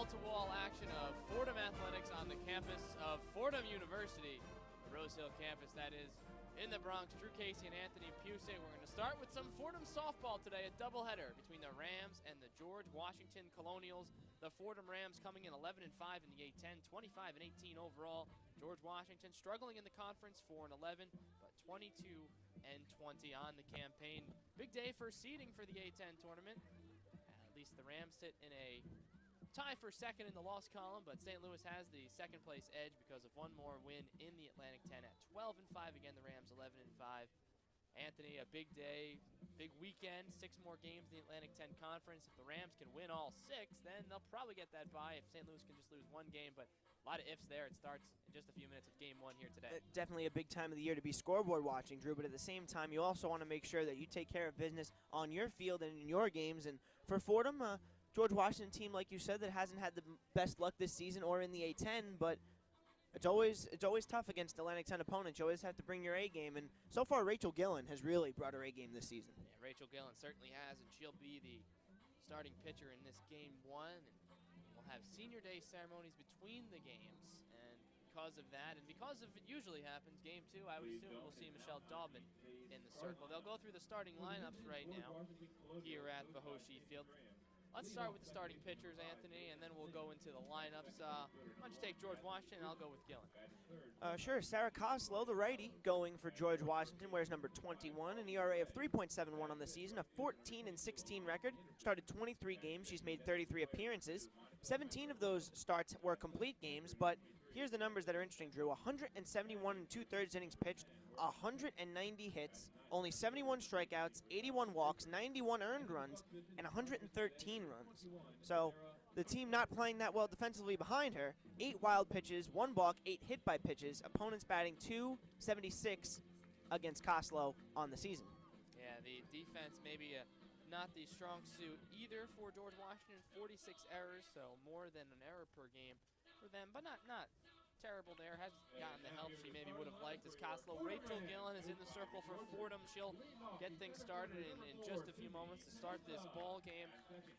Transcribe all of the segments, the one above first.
wall-to-wall action of Fordham Athletics on the campus of Fordham University, the Rose Hill campus that is in the Bronx. Drew Casey and Anthony Pusey. We're going to start with some Fordham softball today, a doubleheader between the Rams and the George Washington Colonials. The Fordham Rams coming in 11-5 in the A-10, 25-18 overall. George Washington struggling in the conference, 4-11, but 22-20 on the campaign. Big day for seeding for the A-10 tournament. At least the Rams sit in a tie for second in the loss column, but St. Louis has the second place edge because of one more win in the Atlantic 10 at 12-5. Again, the Rams 11-5. Anthony, a big day, big weekend, 6 more games in the Atlantic 10 Conference. If the Rams can win all 6, then they'll probably get that bye. If St. Louis can just lose one game, but a lot of ifs there. It starts in just a few minutes with game 1 here today. Definitely a big time of the year to be scoreboard watching, Drew, but at the same time, you also want to make sure that you take care of business on your field and in your games. And for Fordham, George Washington team, like you said, that hasn't had the best luck this season or in the A-10, but it's always tough against Atlantic 10 opponents. You always have to bring your A game, and so far Rachel Gillen has really brought her A game this season. Yeah, Rachel Gillen certainly has, and she'll be the starting pitcher in this game 1. And we'll have senior day ceremonies between the games, and because of that, and because of it usually happens, game 2, I would assume we'll see Michelle Daubin in the circle. They'll go through the starting lineups right now here at Bahoshi Field. Let's start with the starting pitchers, Anthony, and then we'll go into the lineups. Why don't you take George Washington, and I'll go with Gillen. Sure. Sarah Koslow, the righty, going for George Washington, wears number 21, an ERA of 3.71 on the season, a 14-16 record. Started 23 games. She's made 33 appearances. 17 of those starts were complete games, but here's the numbers that are interesting, Drew. 171 2/3 innings pitched, 190 hits, only 71 strikeouts, 81 walks, 91 earned runs, and 113 runs. So the team not playing that well defensively behind her. 8 wild pitches, 1 balk, 8 hit by pitches. Opponents batting .276 against Koslow on the season. Yeah, the defense maybe not the strong suit either for George Washington. 46 errors, so more than an error per game for them, but not terrible there. Hasn't gotten the help she maybe would have liked as Koslow. Rachel Gillen is in the circle for Fordham. She'll get things started in just a few moments to start this ball game.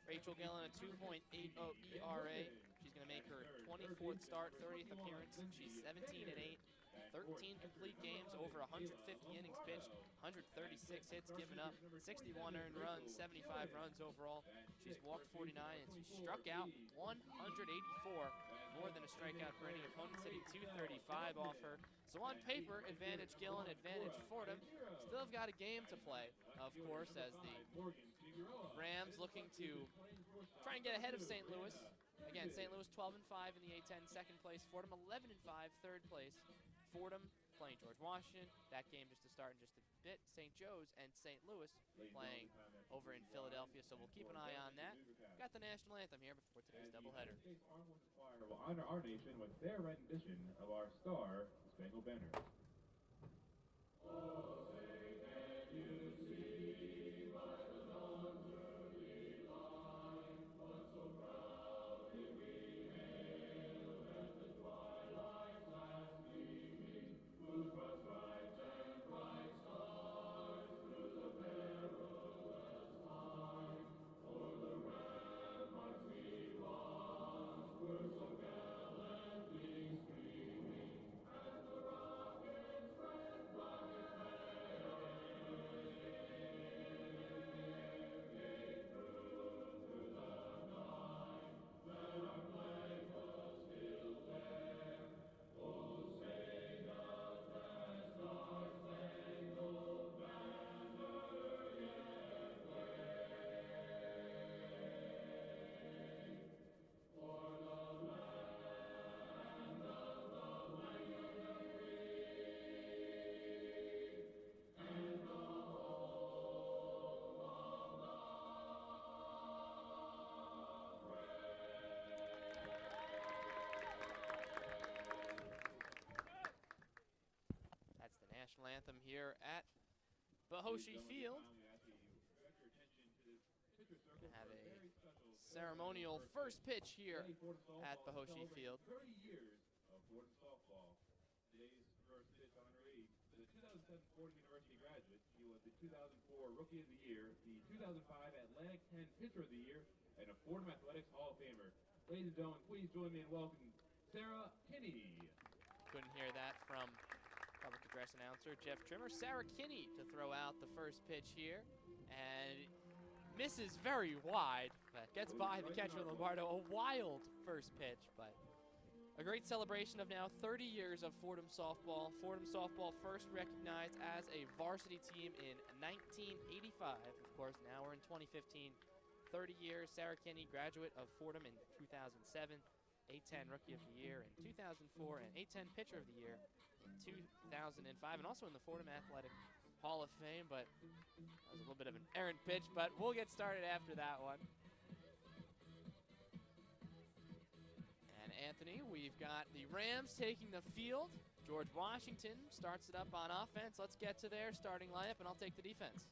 Rachel Gillen, a 2.80 ERA. She's going to make her 24th start, 30th appearance. She's 17-8, 13 complete games, over 150 innings pitched, 136 hits given up, 61 earned runs, 75 runs overall. She's walked 49 and she struck out 184, more than a strikeout per inning. Opponents hitting 235 off her. So on paper, advantage Gillen, advantage Fordham. Still have got a game to play, of course, as the Rams looking to try and get ahead of St. Louis. Again, St. Louis 12-5 in the A-10, second place. Fordham 11-5, third place. Fordham playing George Washington. That game just to start in just a bit. St. Joe's and St. Louis playing over in Philadelphia, so we'll keep an eye on that. Got the national anthem here before today's doubleheader. Will honor our nation with their rendition of our Star Spangled Banner. Oh, say can you see by the dawn's early light what so proudly we hailed at the twilight's last gleaming, whose broad stripes and bright stars through the perilous time, o'er the ramparts we watched were so gallantly streaming, and the rockets red black National anthem here at Bahoshi Field. Gonna have a ceremonial first pitch here at Bahoshi Field. 30 years of Fordham softball. Today's first pitch honoree, the 2007 Fordham University graduate. She was the 2004 Rookie of the Year, the 2005 Atlantic 10 Pitcher of the Year, and a Fordham Athletics Hall of Famer. Ladies and gentlemen, please join me in welcoming Sarah Kinney. Couldn't hear that from public address announcer Jeff Trimmer. Sarah Kinney to throw out the first pitch here, and misses very wide, but gets by the catcher Lombardo. A wild first pitch, but a great celebration of now 30 years of Fordham softball. Fordham softball first recognized as a varsity team in 1985. Of course, now we're in 2015. 30 years. Sarah Kinney, graduate of Fordham in 2007, A10 Rookie of the Year in 2004, and A10 Pitcher of the Year in 2005, and also in the Fordham Athletic Hall of Fame. But that was a little bit of an errant pitch, but we'll get started after that one. And Anthony, we've got the Rams taking the field. George Washington starts it up on offense. Let's get to their starting lineup, and I'll take the defense.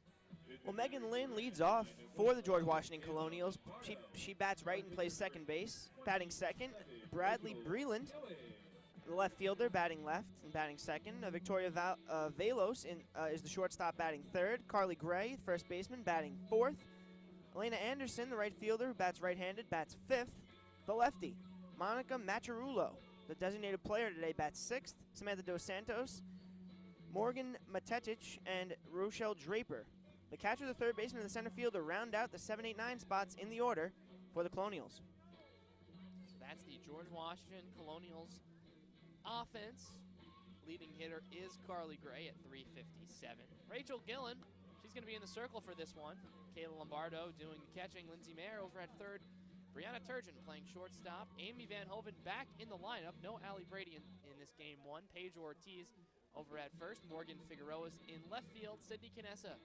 Well, Megan Lynn leads off for the George Washington Colonials. She bats right and plays second base. Batting second, Bradley Breland, the left fielder, batting left and batting second. Victoria Velos is the shortstop, batting third. Carly Gray, first baseman, batting fourth. Elena Anderson, the right fielder, who bats right-handed, bats fifth. The lefty, Monica Macharulo, the designated player today, bats sixth. Samantha Dos Santos, Morgan Matetic, and Rochelle Draper. The catcher, the third baseman, and the center fielder round out the 7, 8, 9 spots in the order for the Colonials. So that's the George Washington Colonials offense. Leading hitter is Carly Gray at 357. Rachel Gillen, she's going to be in the circle for this one. Kayla Lombardo doing the catching. Lindsay Mayer over at third. Brianna Turgeon playing shortstop. Amy Van Hoven back in the lineup. No Allie Brady in this game one. Paige Ortiz over at first. Morgan Figueroa in left field. Sydney Canessa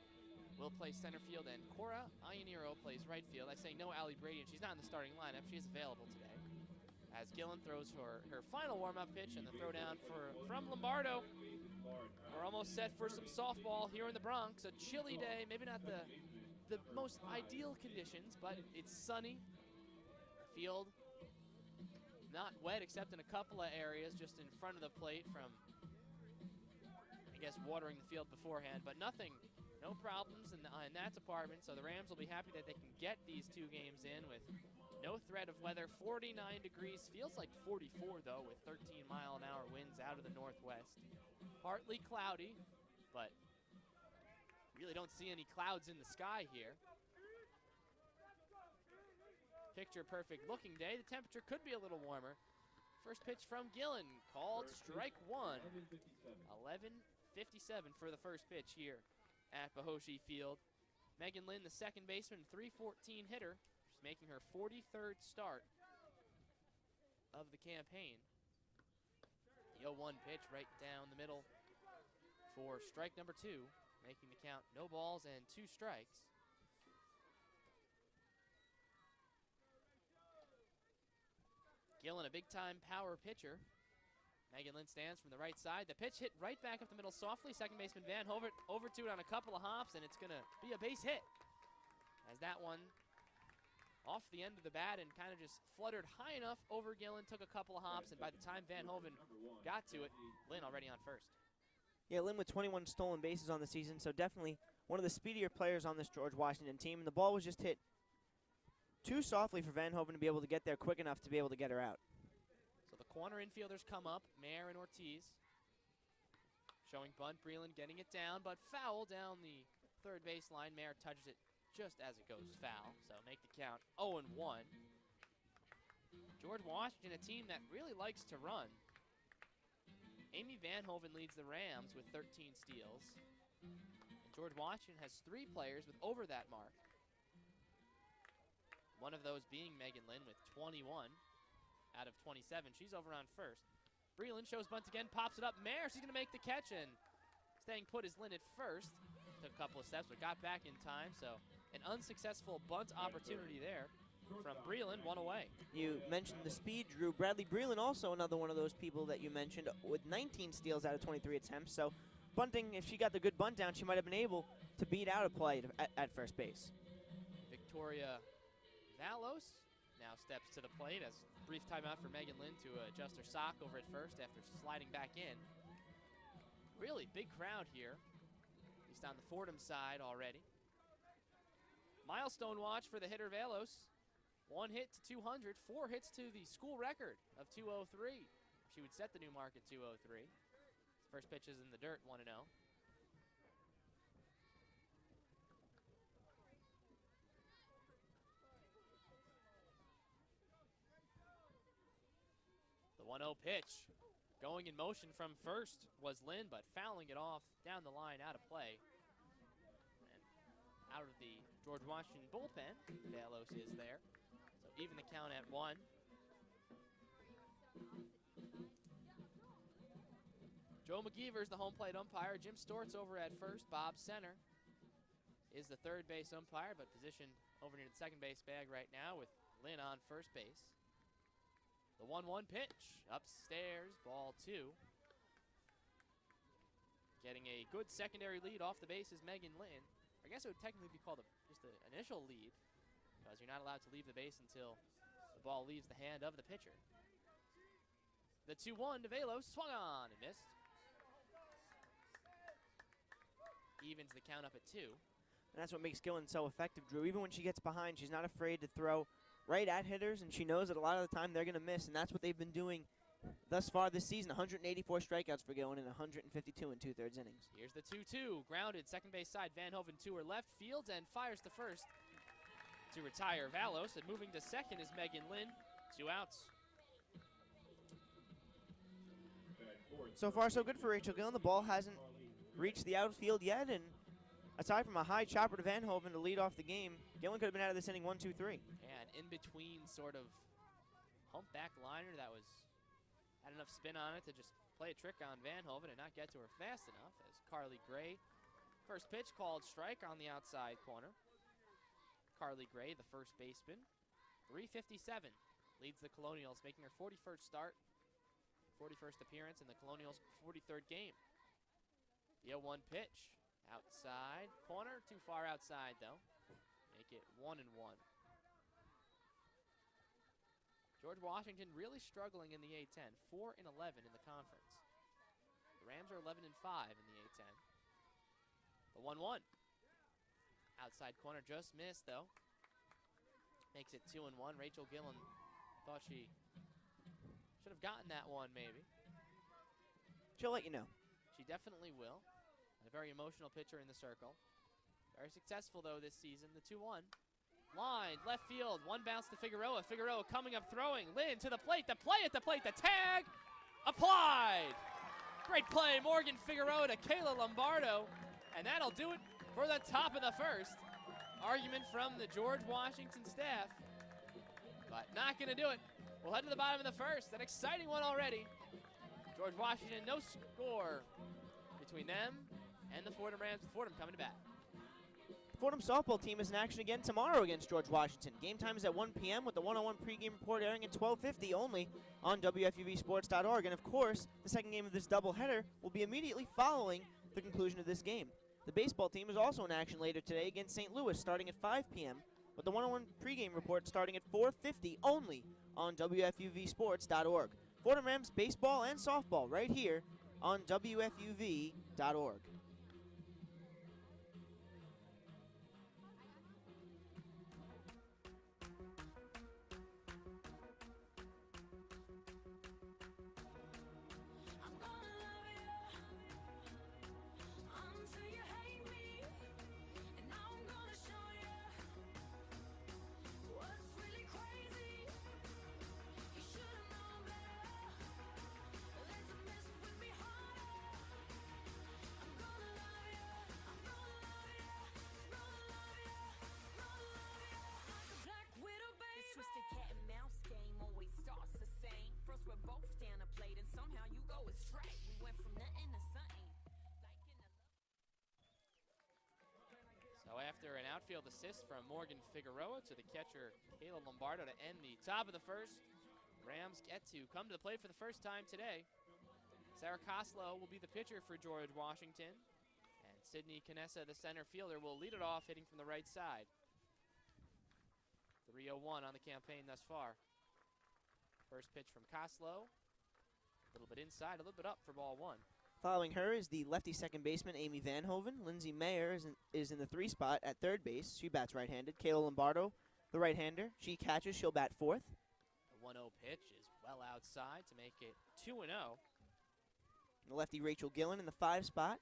will play center field, and Cora Ianiro plays right field. I say no Allie Brady, and she's not in the starting lineup. She is available today. As Gillen throws her final warm-up pitch, and the throw down from Lombardo. We're almost set for some softball here in the Bronx. A chilly day, maybe not the most ideal conditions, but it's sunny. The field not wet except in a couple of areas just in front of the plate from, I guess, watering the field beforehand, but nothing. No problems in that department, so the Rams will be happy that they can get these two games in with no threat of weather. 49 degrees, feels like 44 though, with 13-mile-an-hour winds out of the northwest. Partly cloudy, but really don't see any clouds in the sky here. Picture-perfect looking day. The temperature could be a little warmer. First pitch from Gillen, called strike one. 11:57 for the first pitch here at Bahoshi Field. Megan Lynn, the second baseman, 314 hitter. She's making her 43rd start of the campaign. The 0-1 pitch right down the middle for strike number two, making the count no balls and 2 strikes. Gillen, a big-time power pitcher. Megan Lynn stands from the right side. The pitch hit right back up the middle softly. Second baseman Van Hoven over to it on a couple of hops, and it's going to be a base hit. As that one off the end of the bat and kind of just fluttered high enough over Gillen, took a couple of hops, and by the time Van Hoven got to it, Lynn already on first. Yeah, Lynn with 21 stolen bases on the season, so definitely one of the speedier players on this George Washington team, and the ball was just hit too softly for Van Hoven to be able to get there quick enough to be able to get her out. So the corner infielders come up, Mayer and Ortiz. Showing bunt, Breland getting it down, but foul down the third baseline. Mayer touches it just as it goes foul, so make the count 0-1. George Washington, a team that really likes to run. Amy Van Hoven leads the Rams with 13 steals. And George Washington has 3 players with over that mark. One of those being Megan Lynn with 21 out of 27. She's over on first. Breland shows bunt again, pops it up. Mayer, she's going to make the catch, and staying put is Lynn at first. Took a couple of steps, but got back in time, so an unsuccessful bunt opportunity there from Breland, one away. You mentioned the speed, Drew. Bradley Breland, also another one of those people that you mentioned, with 19 steals out of 23 attempts. So bunting, if she got the good bunt down, she might have been able to beat out a play at first base. Victoria Valos now steps to the plate as brief timeout for Megan Lynn to adjust her sock over at first after sliding back in. Really big crowd here, at least on the Fordham side already. Milestone watch for the hitter Valos. 1 hit to 200, 4 hits to the school record of 203. She would set the new mark at 203. First pitch is in the dirt, 1-0. The 1-0 pitch. Going in motion from first was Lynn, but fouling it off down the line, out of play. And out of the George Washington bullpen, Valos is there. So even the count at 1. Joe McGeever's the home plate umpire. Jim Stort's over at first. Bob Center is the third base umpire, but positioned over near the second base bag right now with Lynn on first base. The 1-1 pitch, upstairs, ball 2. Getting a good secondary lead off the base is Megan Lynn. I guess it would technically be called just an initial lead, because you're not allowed to leave the base until the ball leaves the hand of the pitcher. The 2-1 to Valos, swung on and missed. Evens the count up at 2. And that's what makes Gillen so effective, Drew. Even when she gets behind, she's not afraid to throw right at hitters, and she knows that a lot of the time they're going to miss, and that's what they've been doing thus far this season. 184 strikeouts for Gillen and 152 in 2/3 innings. Here's the 2-2, grounded, second base side. Van Hoven to her left, fields and fires to first to retire Valos, and moving to second is Megan Lynn. 2 outs. So far, so good for Rachel Gillen. The ball hasn't reached the outfield yet, and aside from a high chopper to Van Hoven to lead off the game, Gillen could have been out of this inning 1-2-3. Yeah, an in-between sort of humpback liner that had enough spin on it to just play a trick on Van Hoven and not get to her fast enough, as Carly Gray, first pitch called strike on the outside corner. Carly Gray, the first baseman, 357, leads the Colonials, making her 41st start, 41st appearance in the Colonials' 43rd game. The 0-1 pitch, outside corner, too far outside though. Make it 1-1. George Washington really struggling in the A-10, 4-11 in the conference. The Rams are 11-5 in the A-10. The 1-1. Outside corner, just missed though. Makes it 2-1. Rachel Gillen thought she should have gotten that one maybe. She'll let you know. She definitely will. And a very emotional pitcher in the circle. Very successful though this season. The 2-1. Line, left field, one bounce to Figueroa. Figueroa coming up throwing. Lynn to the plate, the play at the plate, the tag, applied. Great play, Morgan Figueroa to Kayla Lombardo. And that'll do it for the top of the first. Argument from the George Washington staff, but not gonna do it. We'll head to the bottom of the first. An exciting one already. George Washington, no score between them and the Fordham Rams, with Fordham coming to bat. The Fordham softball team is in action again tomorrow against George Washington. Game time is at 1 p.m. with the 101 pregame report airing at 12:50 only on WFUVsports.org. And of course, the second game of this doubleheader will be immediately following the conclusion of this game. The baseball team is also in action later today against St. Louis starting at 5 p.m. with the 101 pregame report starting at 4:50 only on WFUVsports.org. Fordham Rams baseball and softball right here on WFUV.org. So after an outfield assist from Morgan Figueroa to the catcher Kayla Lombardo to end the top of the first, Rams get to come to the plate for the first time today. Sarah Koslow will be the pitcher for George Washington, and Sydney Canessa, the center fielder, will lead it off hitting from the right side. 3-0-1 on the campaign thus far. First pitch from Koslow, a little bit inside, a little bit up for ball 1. Following her is the lefty second baseman, Amy Van Hoven. Lindsay Mayer is in the 3 spot at third base. She bats right-handed. Kayla Lombardo the right-hander. She catches. She'll bat fourth. The 1-0 pitch is well outside to make it 2-0. The lefty Rachel Gillen in the 5 spot.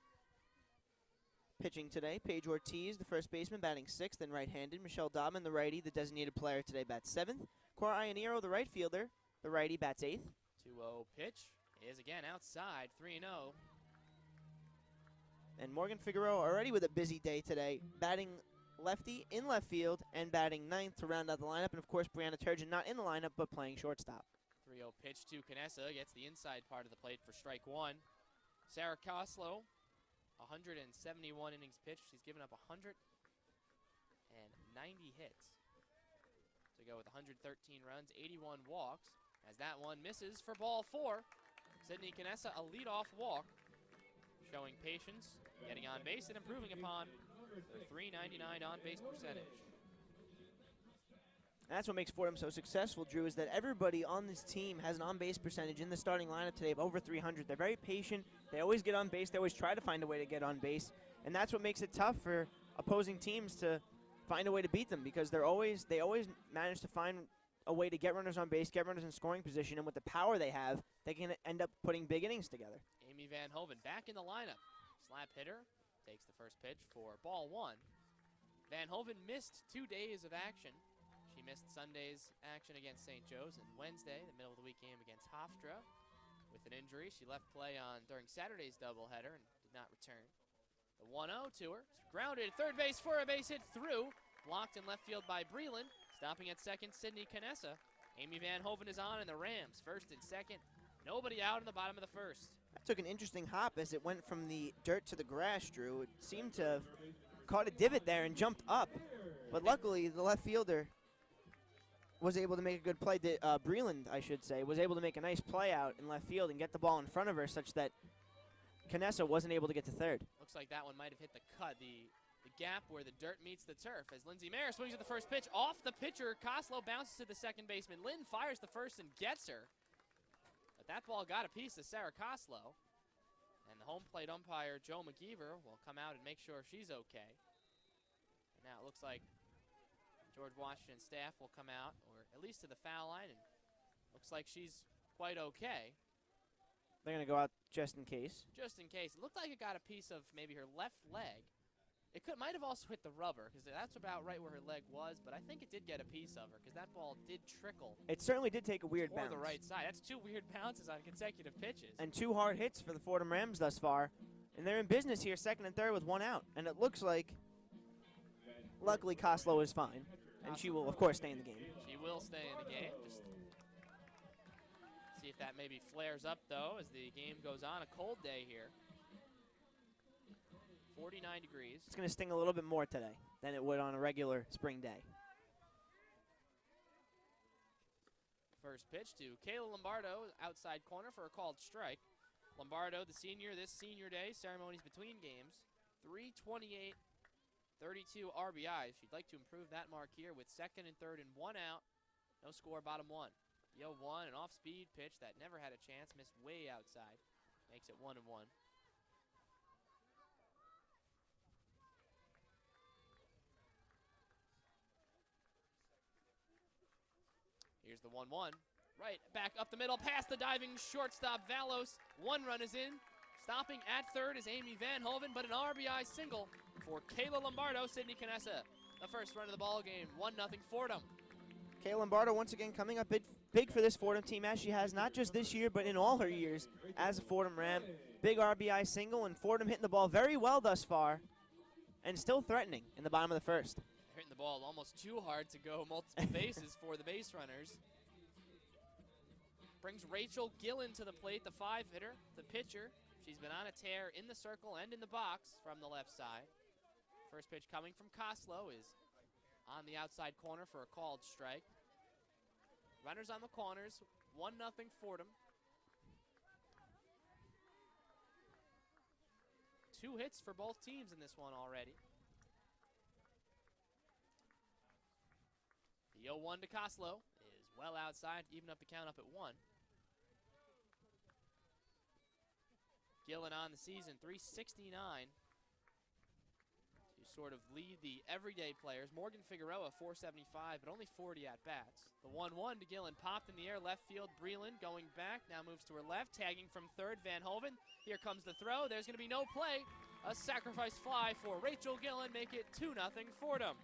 Pitching today, Paige Ortiz, the first baseman, batting 6th and right-handed. Michelle Dobman, the righty, the designated player today, bats 7th. Cora Ionero, the right fielder, the righty, bats 8th. 2-0 pitch is again outside, 3-0. And Morgan Figueroa already with a busy day today, batting lefty in left field and batting 9th to round out the lineup. And, of course, Brianna Turgeon not in the lineup but playing shortstop. 3-0 pitch to Canessa, gets the inside part of the plate for strike 1. Sarah Coslow, 171 innings pitched. She's given up 190 hits. To go with 113 runs, 81 walks. As that one misses for ball 4. Sydney Canessa, a leadoff walk. Showing patience, getting on base, and improving upon her .399 on-base percentage. And that's what makes Fordham so successful, Drew, is that everybody on this team has an on-base percentage in the starting lineup today of over 300. They're very patient. They always get on base. They always try to find a way to get on base. And that's what makes it tough for opposing teams to find a way to beat them, because they always manage to find a way to get runners on base, get runners in scoring position, and with the power they have, they can end up putting big innings together. Amy Van Hoven back in the lineup. Slap hitter takes the first pitch for ball 1. Van Hoven missed 2 days of action. She missed Sunday's action against St. Joe's and Wednesday, the middle of the week game against Hofstra. With an injury, she left play on during Saturday's doubleheader and did not return. The 1-0 to her. Grounded third base for a base hit through. Blocked in left field by Breland. Stopping at second, Sydney Canessa. Amy Van Hoven is on, and the Rams first and second. Nobody out in the bottom of the first. That took an interesting hop as it went from the dirt to the grass, Drew. It seemed to have caught a divot there and jumped up. But luckily, the left fielder was able to make a good play. Breland, I should say, was able to make a nice play out in left field and get the ball in front of her such that Canessa wasn't able to get to third. Looks like that one might have hit the cut, the gap where the dirt meets the turf, as Lindsay Mayer swings at the first pitch. Off the pitcher, Coslow bounces to the second baseman. Lynn fires the first and gets her. But that ball got a piece of Sarah Coslow. And the home plate umpire, Joe McGeever, will come out and make sure she's okay. And now it looks like George Washington staff will come out, or at least to the foul line, and looks like she's quite okay. They're going to go out just in case. Just in case. It looked like it got a piece of maybe her left leg. It might have also hit the rubber, because that's about right where her leg was, but I think it did get a piece of her, because that ball did trickle. It certainly did take a weird bounce. The right side. That's 2 weird bounces on consecutive pitches. And 2 hard hits for the Fordham Rams thus far. And they're in business here, second and third with 1 out. And it looks like, luckily, Coslow is fine. And she will, of course, stay in the game. She will stay in the game. Just see if that maybe flares up, though, as the game goes on. A cold day here. 49 degrees. It's going to sting a little bit more today than it would on a regular spring day. First pitch to Kayla Lombardo, outside corner for a called strike. Lombardo, the senior, this senior day, ceremonies between games. 328, 32 RBIs. She'd like to improve that mark here with second and third and 1 out. No score, bottom 1. The 0-1, an off-speed pitch that never had a chance, missed way outside. Makes it 1-1. Here's the 1-1. Right, back up the middle, past the diving shortstop, Valos. 1 run is in. Stopping at third is Amy Van Hoven, but an RBI single for Kayla Lombardo, Sydney Canessa. The first run of the ball game, 1-0 Fordham. Kayla Lombardo once again coming up big for this Fordham team, as she has not just this year, but in all her years as a Fordham Ram. Big RBI single, and Fordham hitting the ball very well thus far, and still threatening in the bottom of the first. Hitting the ball almost too hard to go multiple bases for the base runners. Brings Rachel Gillen to the plate, the 5-hitter, the pitcher. She's been on a tear in the circle and in the box from the left side. First pitch coming from Coslow is on the outside corner for a called strike. Runners on the corners, 1-0 Fordham. 2 hits for both teams in this one already. The 0-1 to Coslow is well outside to even up the count up at 1. Gillen on the season, 369. To sort of lead the everyday players. Morgan Figueroa, 475, but only 40 at-bats. The 1-1 to Gillen, popped in the air, left field. Breland going back, now moves to her left, tagging from third, Van Hoven. Here comes the throw. There's going to be no play. A sacrifice fly for Rachel Gillen, make it 2-0 Fordham.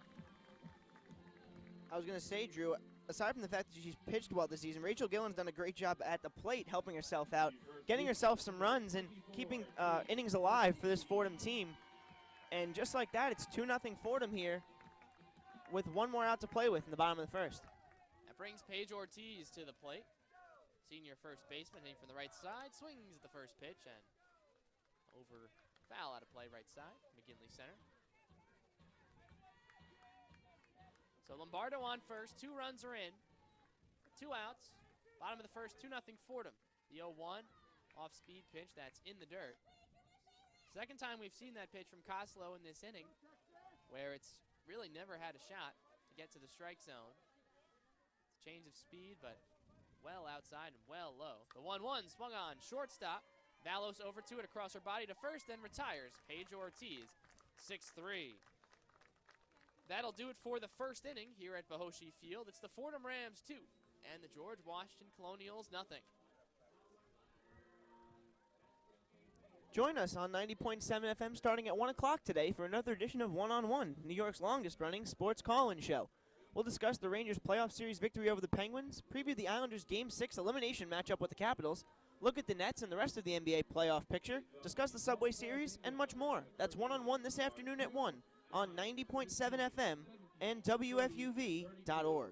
I was going to say, Drew, aside from the fact that she's pitched well this season, Rachel Gillen's done a great job at the plate, helping herself out, getting herself some runs, and keeping innings alive for this Fordham team. And just like that, it's 2-0 Fordham here with one more out to play with in the bottom of the first. That brings Paige Ortiz to the plate. Senior first baseman hitting from the right side, swings at the first pitch, and over foul out of play right side, McGinley center. So Lombardo on first, 2 runs are in, 2 outs. Bottom of the first, 2-0 Fordham. The 0-1 off-speed pitch that's in the dirt. Second time we've seen that pitch from Koslow in this inning, where it's really never had a shot to get to the strike zone. It's a change of speed, but well outside and well low. The 1-1 swung on, shortstop. Valos over to it across her body to first and retires. Paige Ortiz, 6-3. That'll do it for the first inning here at Bohoshi Field. It's the Fordham Rams 2 and the George Washington Colonials 0. Join us on 90.7 FM starting at 1 o'clock today for another edition of One on One, New York's longest-running sports call-in show. We'll discuss the Rangers' playoff series victory over the Penguins, preview the Islanders' Game 6 elimination matchup with the Capitals, look at the Nets and the rest of the NBA playoff picture, discuss the Subway Series, and much more. That's One on One this afternoon at 1 on 90.7 FM and WFUV.org.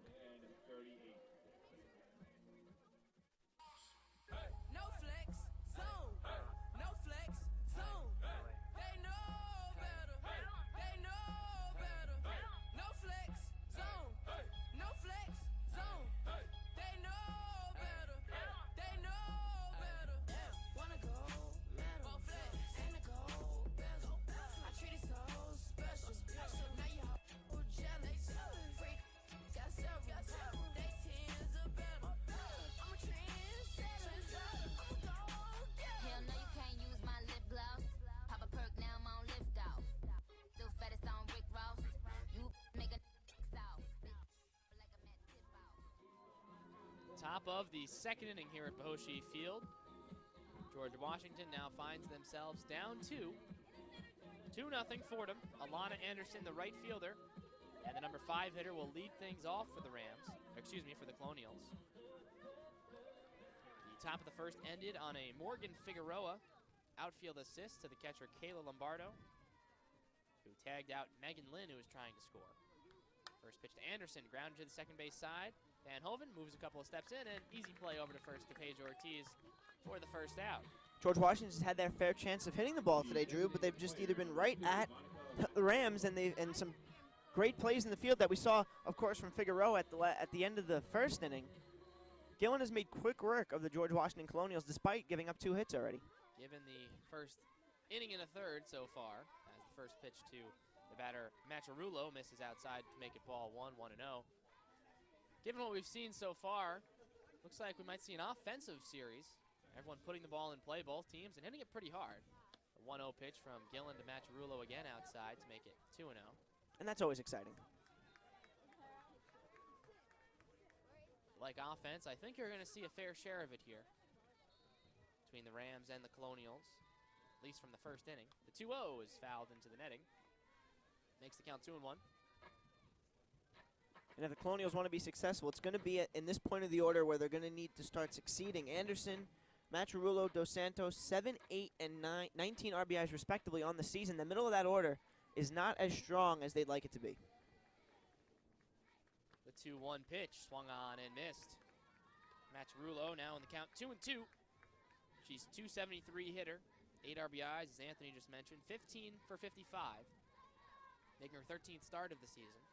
Top of the second inning here at Bohoshi Field. George Washington now finds themselves down 2. 2-0 Fordham. Alana Anderson, the right fielder, and the number 5 hitter will lead things off for the Rams, for the Colonials. The top of the first ended on a Morgan Figueroa outfield assist to the catcher Kayla Lombardo, who tagged out Megan Lynn, who was trying to score. First pitch to Anderson, grounded to the second base side. Van Hoven moves a couple of steps in, and easy play over to first to Paige Ortiz for the first out. George Washington's had their fair chance of hitting the ball today, Drew, but they've just either been right at the Rams and some great plays in the field that we saw, of course, from Figueroa at the end of the first inning. Gillen has made quick work of the George Washington Colonials despite giving up 2 hits already. Given the first inning and a third so far, as the first pitch to the batter Macharulo misses outside to make it ball 1-1-0. Given what we've seen so far, looks like we might see an offensive series. Everyone putting the ball in play, both teams, and hitting it pretty hard. A 1-0 pitch from Gillen to Macharulo again outside to make it 2-0. And that's always exciting. Like offense, I think you're going to see a fair share of it here between the Rams and the Colonials, at least from the first inning. The 2-0 is fouled into the netting. Makes the count 2-1. And if the Colonials want to be successful, it's going to be in this point of the order where they're going to need to start succeeding. Anderson, Macharulo, Dos Santos, 7, 8, and 19 RBIs respectively on the season. The middle of that order is not as strong as they'd like it to be. The 2-1 pitch swung on and missed. Macharulo now in the count 2-2. She's 273 hitter, 8 RBIs, as Anthony just mentioned, 15 for 55, making her 13th start of the season.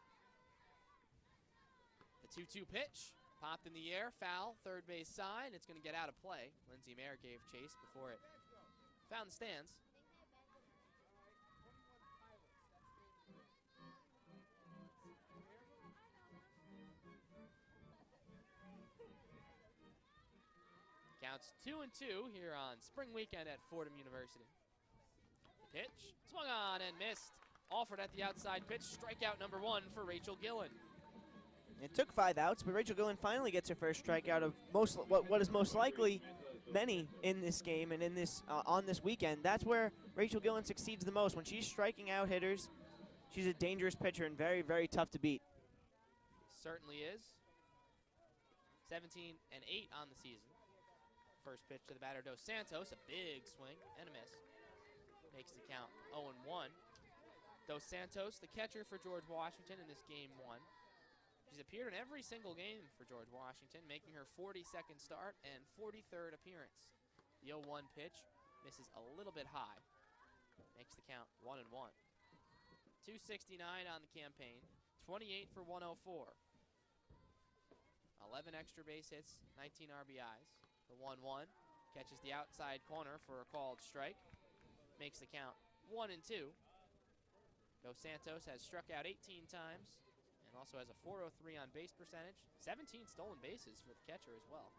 The 2-2 pitch, popped in the air, foul, third base side. It's going to get out of play. Lindsay Mayer gave chase before it found the stands. Counts 2-2 here on spring weekend at Fordham University. The pitch swung on and missed Offered at the outside pitch. Strikeout number 1 for Rachel Gillen. It took 5 outs, but Rachel Gillen finally gets her first strikeout of what is most likely many in this game and in this on this weekend. That's where Rachel Gillen succeeds the most. When she's striking out hitters, she's a dangerous pitcher and very, very tough to beat. Certainly is. 17 and 8 on the season. First pitch to the batter, Dos Santos, a big swing and a miss. Makes the count 0-1. Dos Santos, the catcher for George Washington in this game 1. She's appeared in every single game for George Washington, making her 42nd start and 43rd appearance. The 0-1 pitch misses a little bit high. Makes the count 1-1. 269 on the campaign, 28 for 104. 11 extra base hits, 19 RBIs. The 1-1 catches the outside corner for a called strike. Makes the count 1-2. Dos Santos has struck out 18 times and also has a .403 on base percentage. 17 stolen bases for the catcher as well.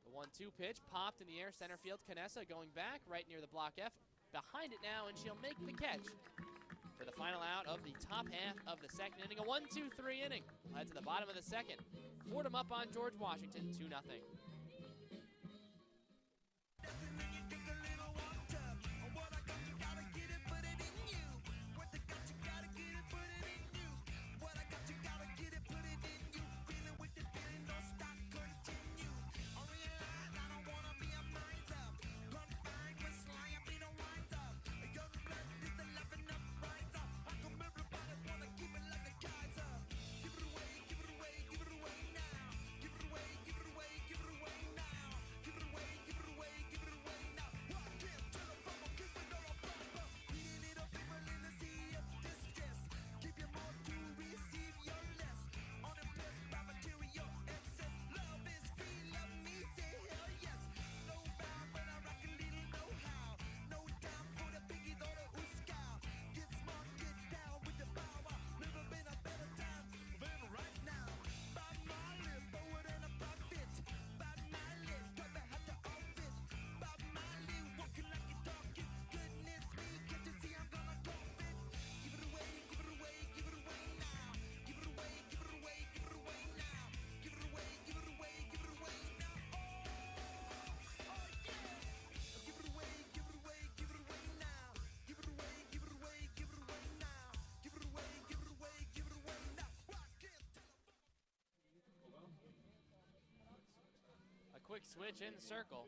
The 1-2 pitch popped in the air, center field. Canessa going back right near the block F. Behind it now, and she'll make the catch for the final out of the top half of the second inning. A 1-2-3 inning led to the bottom of the second. Fordham up on George Washington, 2-0. Quick switch in the circle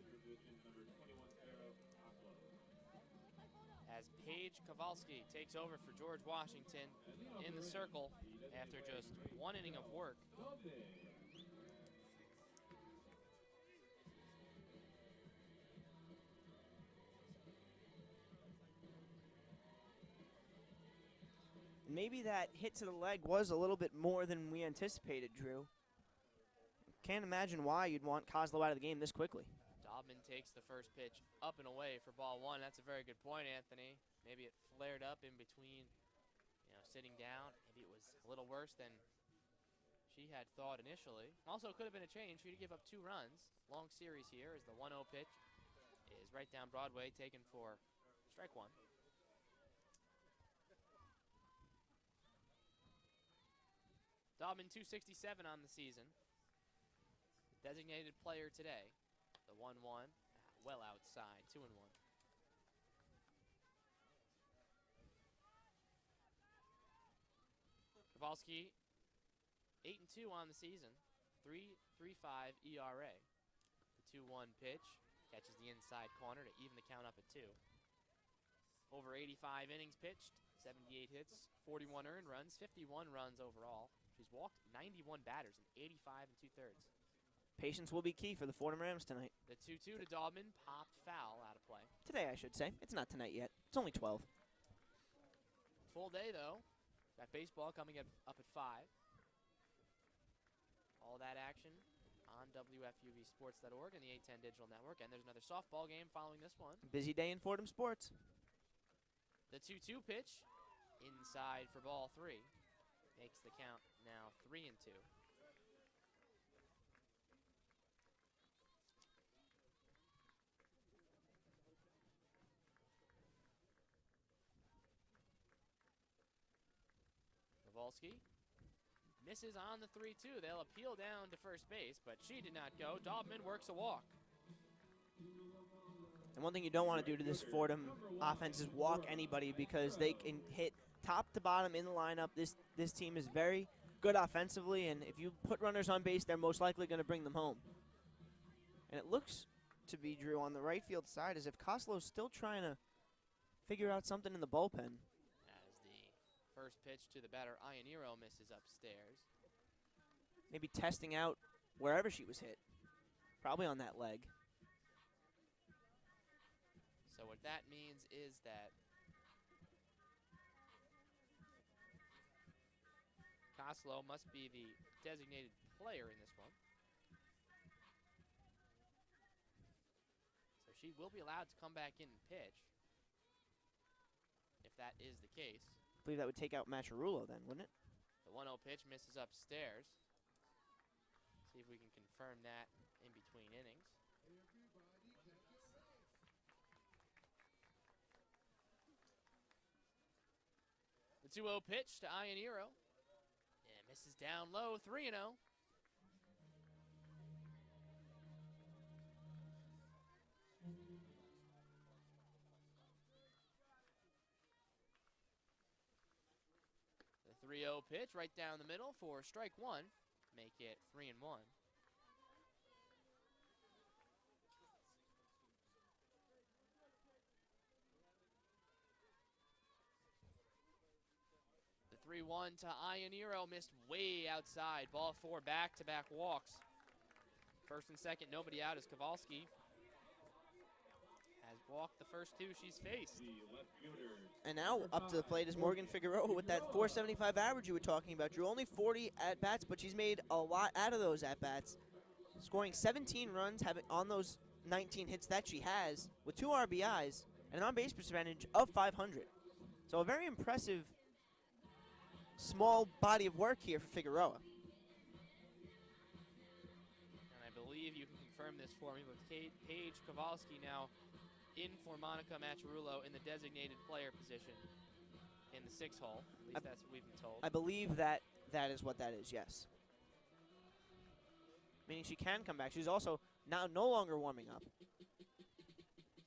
as Paige Kowalski takes over for George Washington in the circle after just 1 inning of work. Maybe that hit to the leg was a little bit more than we anticipated, Drew. Can't imagine why you'd want Koslow out of the game this quickly. Dobman takes the first pitch up and away for ball 1. That's a very good point, Anthony. Maybe it flared up in between, sitting down. Maybe it was a little worse than she had thought initially. Also, it could have been a change for you to give up 2 runs. Long series here as the 1-0 pitch is right down Broadway, taken for strike 1. Dobman 267 on the season. Designated player today. The 1-1, well outside, 2-1. Kowalski, 8-2 on the season, 3.35 ERA. The 2-1 pitch catches the inside corner to even the count up at 2. Over 85 innings pitched, 78 hits, 41 earned runs, 51 runs overall. She's walked 91 batters in 85 2/3. Patience will be key for the Fordham Rams tonight. The 2-2 to Dobman, popped foul out of play. Today, I should say. It's not tonight yet. It's only 12. Full day, though. Got baseball coming up at 5. All that action on WFUVSports.org and the 810 Digital Network. And there's another softball game following this one. Busy day in Fordham sports. The 2-2 pitch, inside for ball 3. Makes the count now 3-2. Kowalski misses on the 3-2. They'll appeal down to first base, but she did not go. Daubman works a walk. And one thing you don't want to do to this Fordham offense is walk anybody, because they can hit top to bottom in the lineup. This team is very good offensively, and if you put runners on base, they're most likely going to bring them home. And it looks to be, Drew, on the right field side, as if Koslow's still trying to figure out something in the bullpen. As the first pitch to the batter, Ianiro, misses upstairs. Maybe testing out wherever she was hit. Probably on that leg. So what that means is that Koslow must be the designated player in this one. So she will be allowed to come back in and pitch, if that is the case. I believe that would take out Macharulo then, wouldn't it? The 1-0 pitch misses upstairs. See if we can confirm that in between innings. The 2-0 pitch to Ianiro. And misses down low, 3-0. The 3-0 pitch right down the middle for strike one. Make it 3-1. The 3-1 to Ianiro, missed way outside. Ball four, back-to-back walks. First and second, nobody out as Kowalski has walked the first two she's faced. And now up to the plate is Morgan Figueroa with that .475 average you were talking about. Drew, only 40 at-bats, but she's made a lot out of those at-bats. Scoring 17 runs having on those 19 hits that she has, with 2 RBIs and an on-base percentage of .500. So a very impressive small body of work here for Figueroa. And I believe you can confirm this for me, with Paige Kowalski now in for Monica Macharulo in the designated player position in the 6 hole. At least that's what we've been told. I believe that is what that is, yes. Meaning she can come back. She's also now no longer warming up.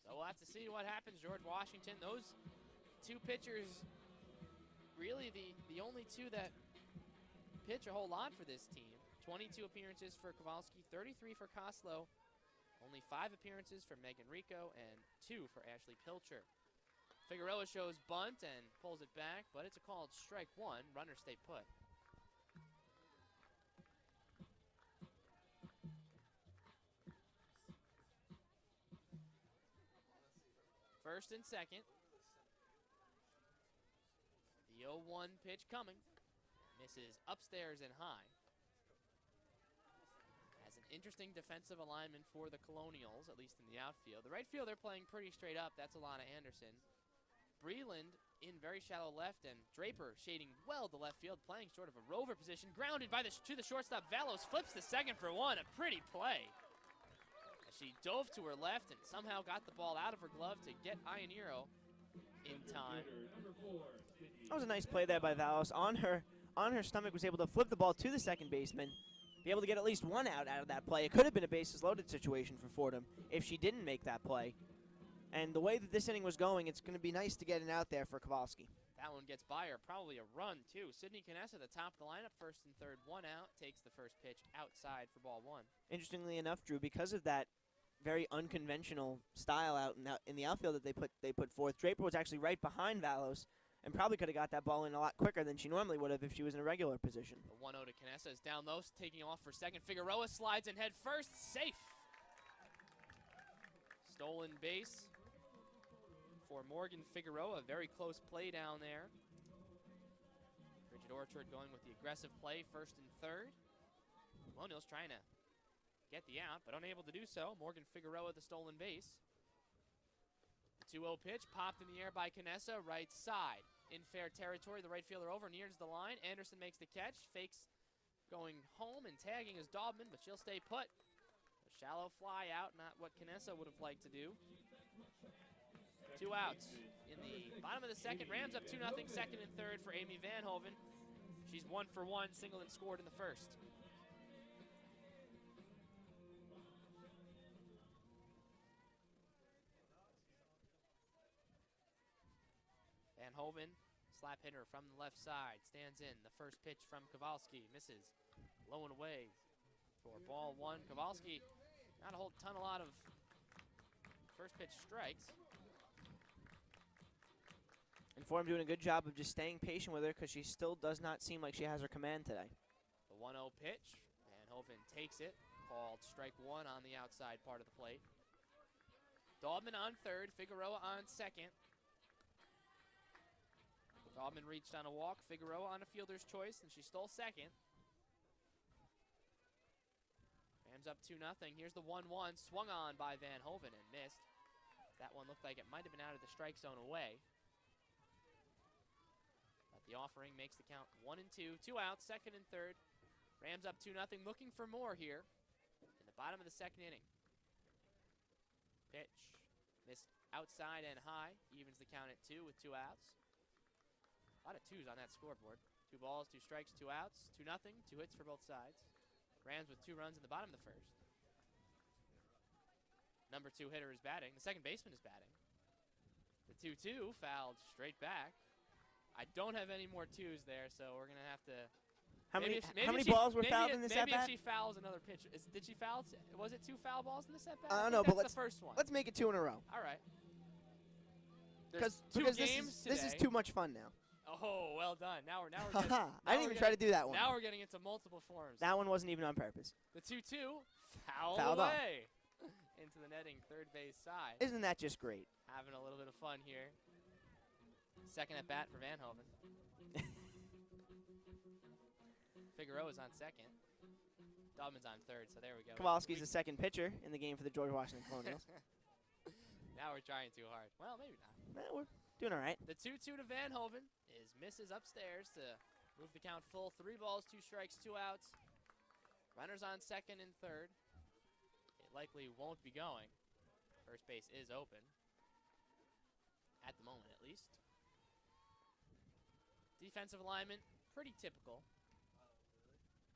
So we'll have to see what happens. George Washington, those two pitchers, really the only two that pitch a whole lot for this team. 22 appearances for Kowalski, 33 for Koslow. Only 5 appearances for Megan Rico and 2 for Ashley Pilcher. Figueroa shows bunt and pulls it back, but it's a called strike one. Runners stay put. First and second. The 0-1 pitch coming. Misses upstairs and high. Has an interesting defensive alignment for the Colonials, at least in the outfield. The right field, they're playing pretty straight up. That's Alana Anderson. Breland in very shallow left, and Draper shading well to left field, playing sort of a rover position. Grounded by to the shortstop. Valos flips the second for one. A pretty play. As she dove to her left and somehow got the ball out of her glove to get Ianiro in time. That was a nice play there by Valos. On her stomach, was able to flip the ball to the second baseman, be able to get at least one out of that play. It could have been a bases loaded situation for Fordham if she didn't make that play. And the way that this inning was going, it's going to be nice to get an out there for Kowalski. That one gets by her, probably a run too. Sydney Canessa, the top of the lineup, first and third, 1 out, takes the first pitch outside for ball 1. Interestingly enough, Drew, because of that very unconventional style out in the outfield that they put forth, Draper was actually right behind Valos and probably could have got that ball in a lot quicker than she normally would have if she was in a regular position. The 1-0 to Canessa is down low, taking off for second. Figueroa slides in head first, safe. Stolen base for Morgan Figueroa. Very close play down there. Bridget Orchard going with the aggressive play, first and third. Colonials trying to get the out, but unable to do so. Morgan Figueroa, the stolen base. The 2-0 pitch popped in the air by Canessa, right side. In fair territory, the right fielder over, nears the line. Anderson makes the catch, fakes going home and tagging is Daubman, but she'll stay put. A shallow fly out, not what Canessa would have liked to do. 2 outs in the bottom of the second. Rams up 2-0, second and third for Amy Van Hoven. She's 1 for 1, single and scored in the first. Van Hoven, slap hitter from the left side, stands in. The first pitch from Kowalski, misses. Low and away for ball 1. Kowalski, not a lot of first pitch strikes. And Fordham doing a good job of just staying patient with her because she still does not seem like she has her command today. The 1-0 pitch, Van Hoven takes it, called strike 1 on the outside part of the plate. Daubman on third, Figueroa on second. Daubman reached on a walk, Figueroa on a fielder's choice, and she stole second. Rams up 2-0. Here's the 1-1, swung on by Van Hoven and missed. That one looked like it might have been out of the strike zone away. But the offering makes the count 1-2. 2 outs, second and third. Rams up 2-0, looking for more here in the bottom of the second inning. Pitch, missed outside and high, evens the count at 2 with 2 outs. A lot of 2s on that scoreboard. 2 balls, 2 strikes, 2 outs, 2-0, 2 hits for both sides. Rams with 2 runs in the bottom of the first. Number 2 hitter is batting. The second baseman is batting. The 2-2 fouled straight back. I don't have any more 2s there, so we're going to have to... How many balls were fouled in this at-bat? Maybe if she fouls another pitch. Did she foul? Was it 2 foul balls in this at-bat? I don't know, but that's the first one. Let's make it 2 in a row. All right. Because this is too much fun now. Oh, well done. Now we're getting, I didn't even try to do that one. Now we're getting into multiple forms. That one wasn't even on purpose. The 2-2 fouled away into the netting third base side. Isn't that just great? Having a little bit of fun here. Second at bat for Van Hoven. Figueroa's on second. Daubman's on third, so there we go. Kowalski's the second pitcher in the game for the George Washington Colonials. Now we're trying too hard. Well, maybe not. We're doing all right. The 2-2 to Van Hoven is misses upstairs to move the count full. 3 balls, 2 strikes, 2 outs. Runners on second and third. It likely won't be going. First base is open. At the moment, at least. Defensive alignment, pretty typical.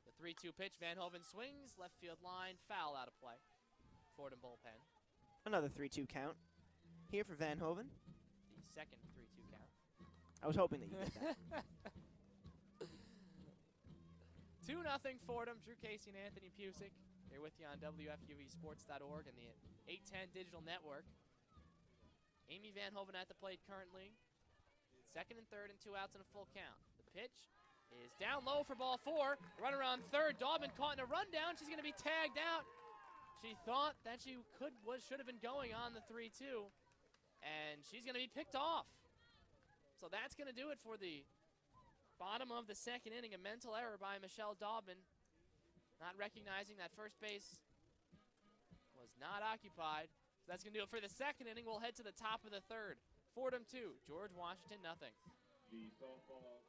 The 3-2 pitch, Van Hoven swings, left field line, foul out of play. Fordham bullpen. Another 3-2 count here for Van Hoven. The second 3-2 count. I was hoping that you did that. 2-0 Fordham. Drew Casey and Anthony Pusick here with you on WFUVsports.org and the 810 digital network. Amy Van Hoven at the plate currently. Second and third and 2 outs and a full count. The pitch is down low for ball 4. Runner on third. Daubman caught in a rundown. She's going to be tagged out. She thought that she should have been going on the 3-2, and she's going to be picked off. So that's going to do it for the bottom of the second inning. A mental error by Michelle Daubman, not recognizing that first base was not occupied. So that's going to do it for the second inning. We'll head to the top of the third. Fordham 2, George Washington 0. The softball.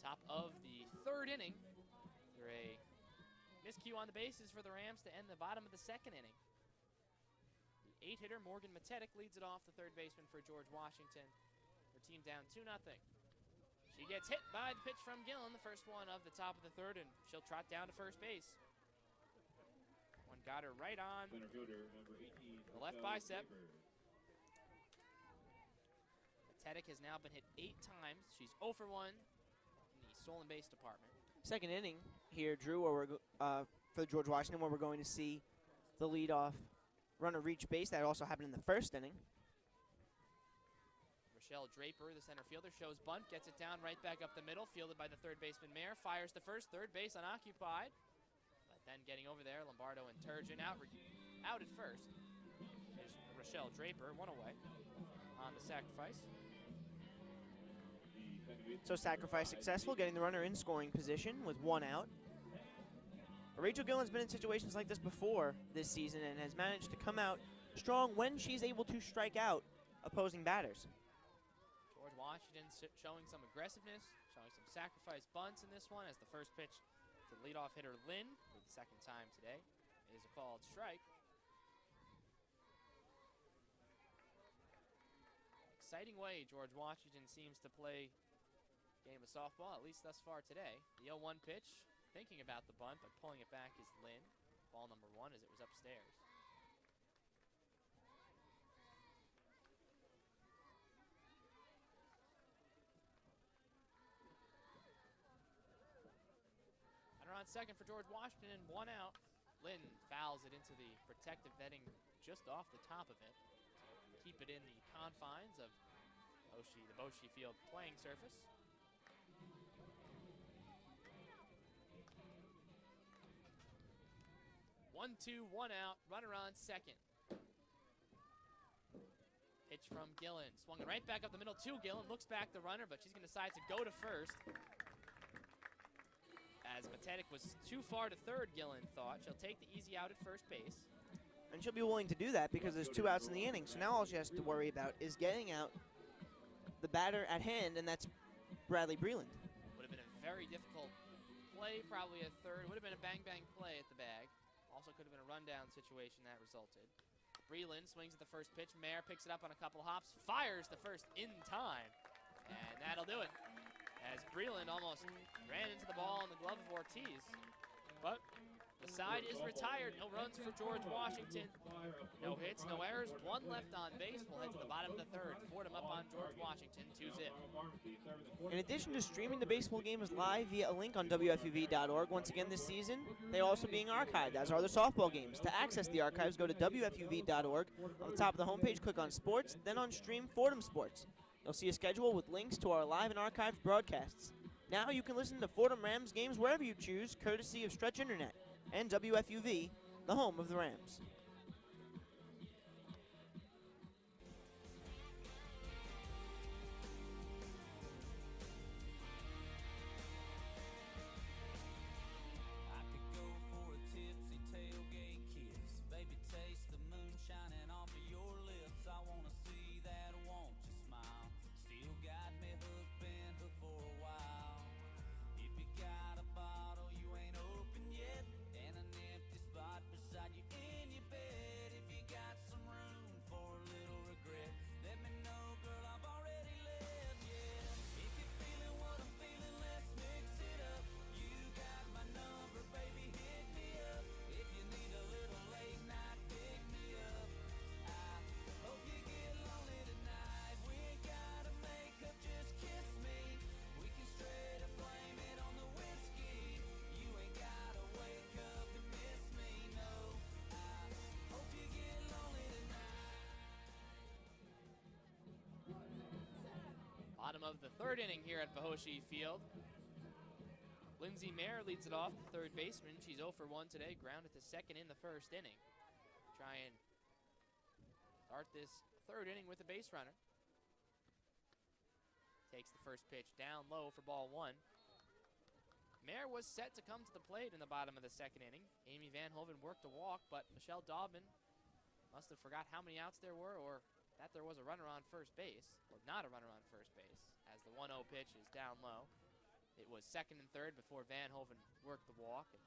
Top of the third inning. There a miscue on the bases for the Rams to end the bottom of the second inning. The 8-hitter Morgan Matetic leads it off, the third baseman for George Washington. Her team down 2-0. She gets hit by the pitch from Gillen, the first one of the top of the third, and she'll trot down to first base. One got her right on Center fielder, number 18, the left bicep. Matetic has now been hit 8 times. She's 0 for 1 in the stolen base department. Second inning here, Drew, where for George Washington, where we're going to see the leadoff runner reach base. That also happened in the first inning. Rochelle Draper, the center fielder, shows bunt, gets it down right back up the middle, fielded by the third baseman Mayer, fires the first, third base unoccupied. But then getting over there, Lombardo and Turgeon out at first. There's Rochelle Draper, one away on the sacrifice. So sacrifice successful, getting the runner in scoring position with 1 out. Rachel Gillen's been in situations like this before this season and has managed to come out strong when she's able to strike out opposing batters. George Washington showing some aggressiveness, showing some sacrifice bunts in this one as the first pitch to leadoff hitter Lynn for the second time today is a called strike. Exciting way George Washington seems to play game of softball, at least thus far today. The 0-1 pitch, thinking about the bunt, but pulling it back is Lynn. Ball number 1 as it was upstairs. Runner on second for George Washington, 1 out. Lynn fouls it into the protective netting just off the top of it. So keep it in the confines of the Boschee Field playing surface. 1-2, 1 out, runner on second. Pitch from Gillen, swung it right back up the middle to Gillen, looks back the runner, but she's going to decide to go to first. As Matetic was too far to third, Gillen thought. She'll take the easy out at first base. And she'll be willing to do that because there's 2 outs in the inning, so now all she has to worry about is getting out the batter at hand, and that's Bradley Breland. Would have been a very difficult play, probably a third. Would have been a bang-bang play at the bag. Also could have been a rundown situation that resulted. Breland swings at the first pitch. Mayer picks it up on a couple hops, fires the first in time, and that'll do it. As Breland almost ran into the ball in the glove of Ortiz. But the side is retired. No runs for George Washington. No hits, no errors. 1 left on base. We'll head to the bottom of the third. Fordham up on George Washington, 2-zip. In addition to streaming the baseball games live via a link on WFUV.org, once again this season, they are also being archived, as are the softball games. To access the archives, go to WFUV.org. On the top of the homepage, click on Sports, then on Stream Fordham Sports. You'll see a schedule with links to our live and archived broadcasts. Now you can listen to Fordham Rams games wherever you choose, courtesy of Stretch Internet and WFUV, the home of the Rams. Bottom of the third inning here at Boschee Field. Lindsay Mayer leads it off, the third baseman. She's 0 for 1 today, grounded to second in the first inning. Try and start this third inning with a base runner. Takes the first pitch down low for ball 1. Mayer was set to come to the plate in the bottom of the second inning. Amy Van Hoven worked a walk, but Michelle Daubman must have forgot how many outs there were, or that there was a runner on first base, or not a runner on first base, as the 1-0 pitch is down low. It was second and third before Van Hoven worked the walk, and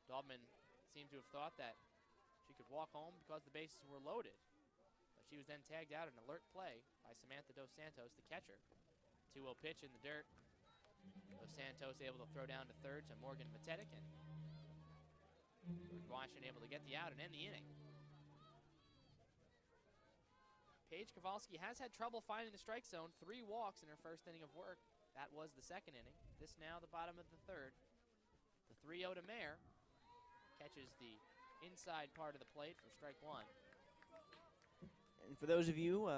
Daubman seemed to have thought that she could walk home because the bases were loaded. But she was then tagged out an alert play by Samantha Dos Santos, the catcher. 2-0 pitch in the dirt. Dos Santos able to throw down to third to Morgan Matetic, and Washington able to get the out and end the inning. Paige Kowalski has had trouble finding the strike zone. 3 walks in her first inning of work. That was the second inning. This now the bottom of the third. The 3-0 to Mayer. Catches the inside part of the plate for strike 1. And for those of you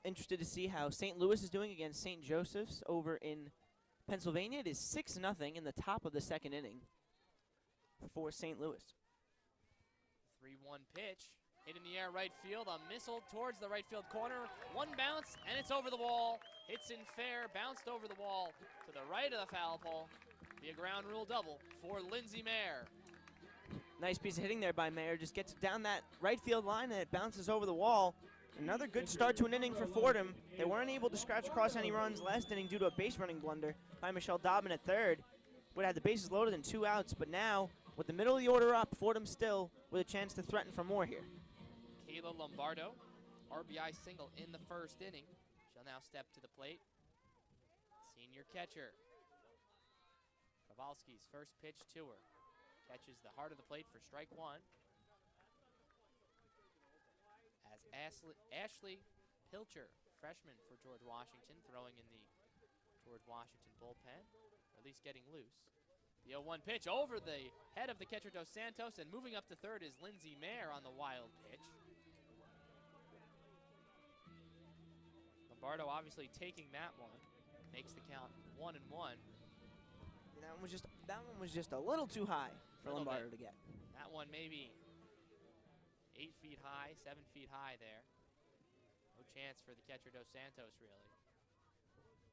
interested to see how St. Louis is doing against St. Joseph's over in Pennsylvania, it is 6-0 in the top of the second inning for St. Louis. 3-1 pitch. Hit in the air right field. A missile towards the right field corner. One bounce, and it's over the wall. Hits in fair, bounced over the wall to the right of the foul pole. Be a ground rule double for Lindsay Mayer. Nice piece of hitting there by Mayer. Just gets down that right field line, and it bounces over the wall. Another good start to an inning for Fordham. They weren't able to scratch across any runs last inning due to a base running blunder by Michelle Dobbin at third. Would have the bases loaded and 2 outs, but now, with the middle of the order up, Fordham still with a chance to threaten for more here. Kayla Lombardo, RBI single in the first inning. She'll now step to the plate. Senior catcher. Kowalski's first pitch to her. Catches the heart of the plate for strike 1. As Ashley Pilcher, freshman for George Washington, throwing in the George Washington bullpen, or at least getting loose. The 0-1 pitch over the head of the catcher Dos Santos, and moving up to third is Lindsay Mayer on the wild pitch. Lombardo obviously taking that one, makes the count 1-1. And that one was just a little too high for Lombardo to get. That one maybe 8 feet high, 7 feet high there. No chance for the catcher Dos Santos, really.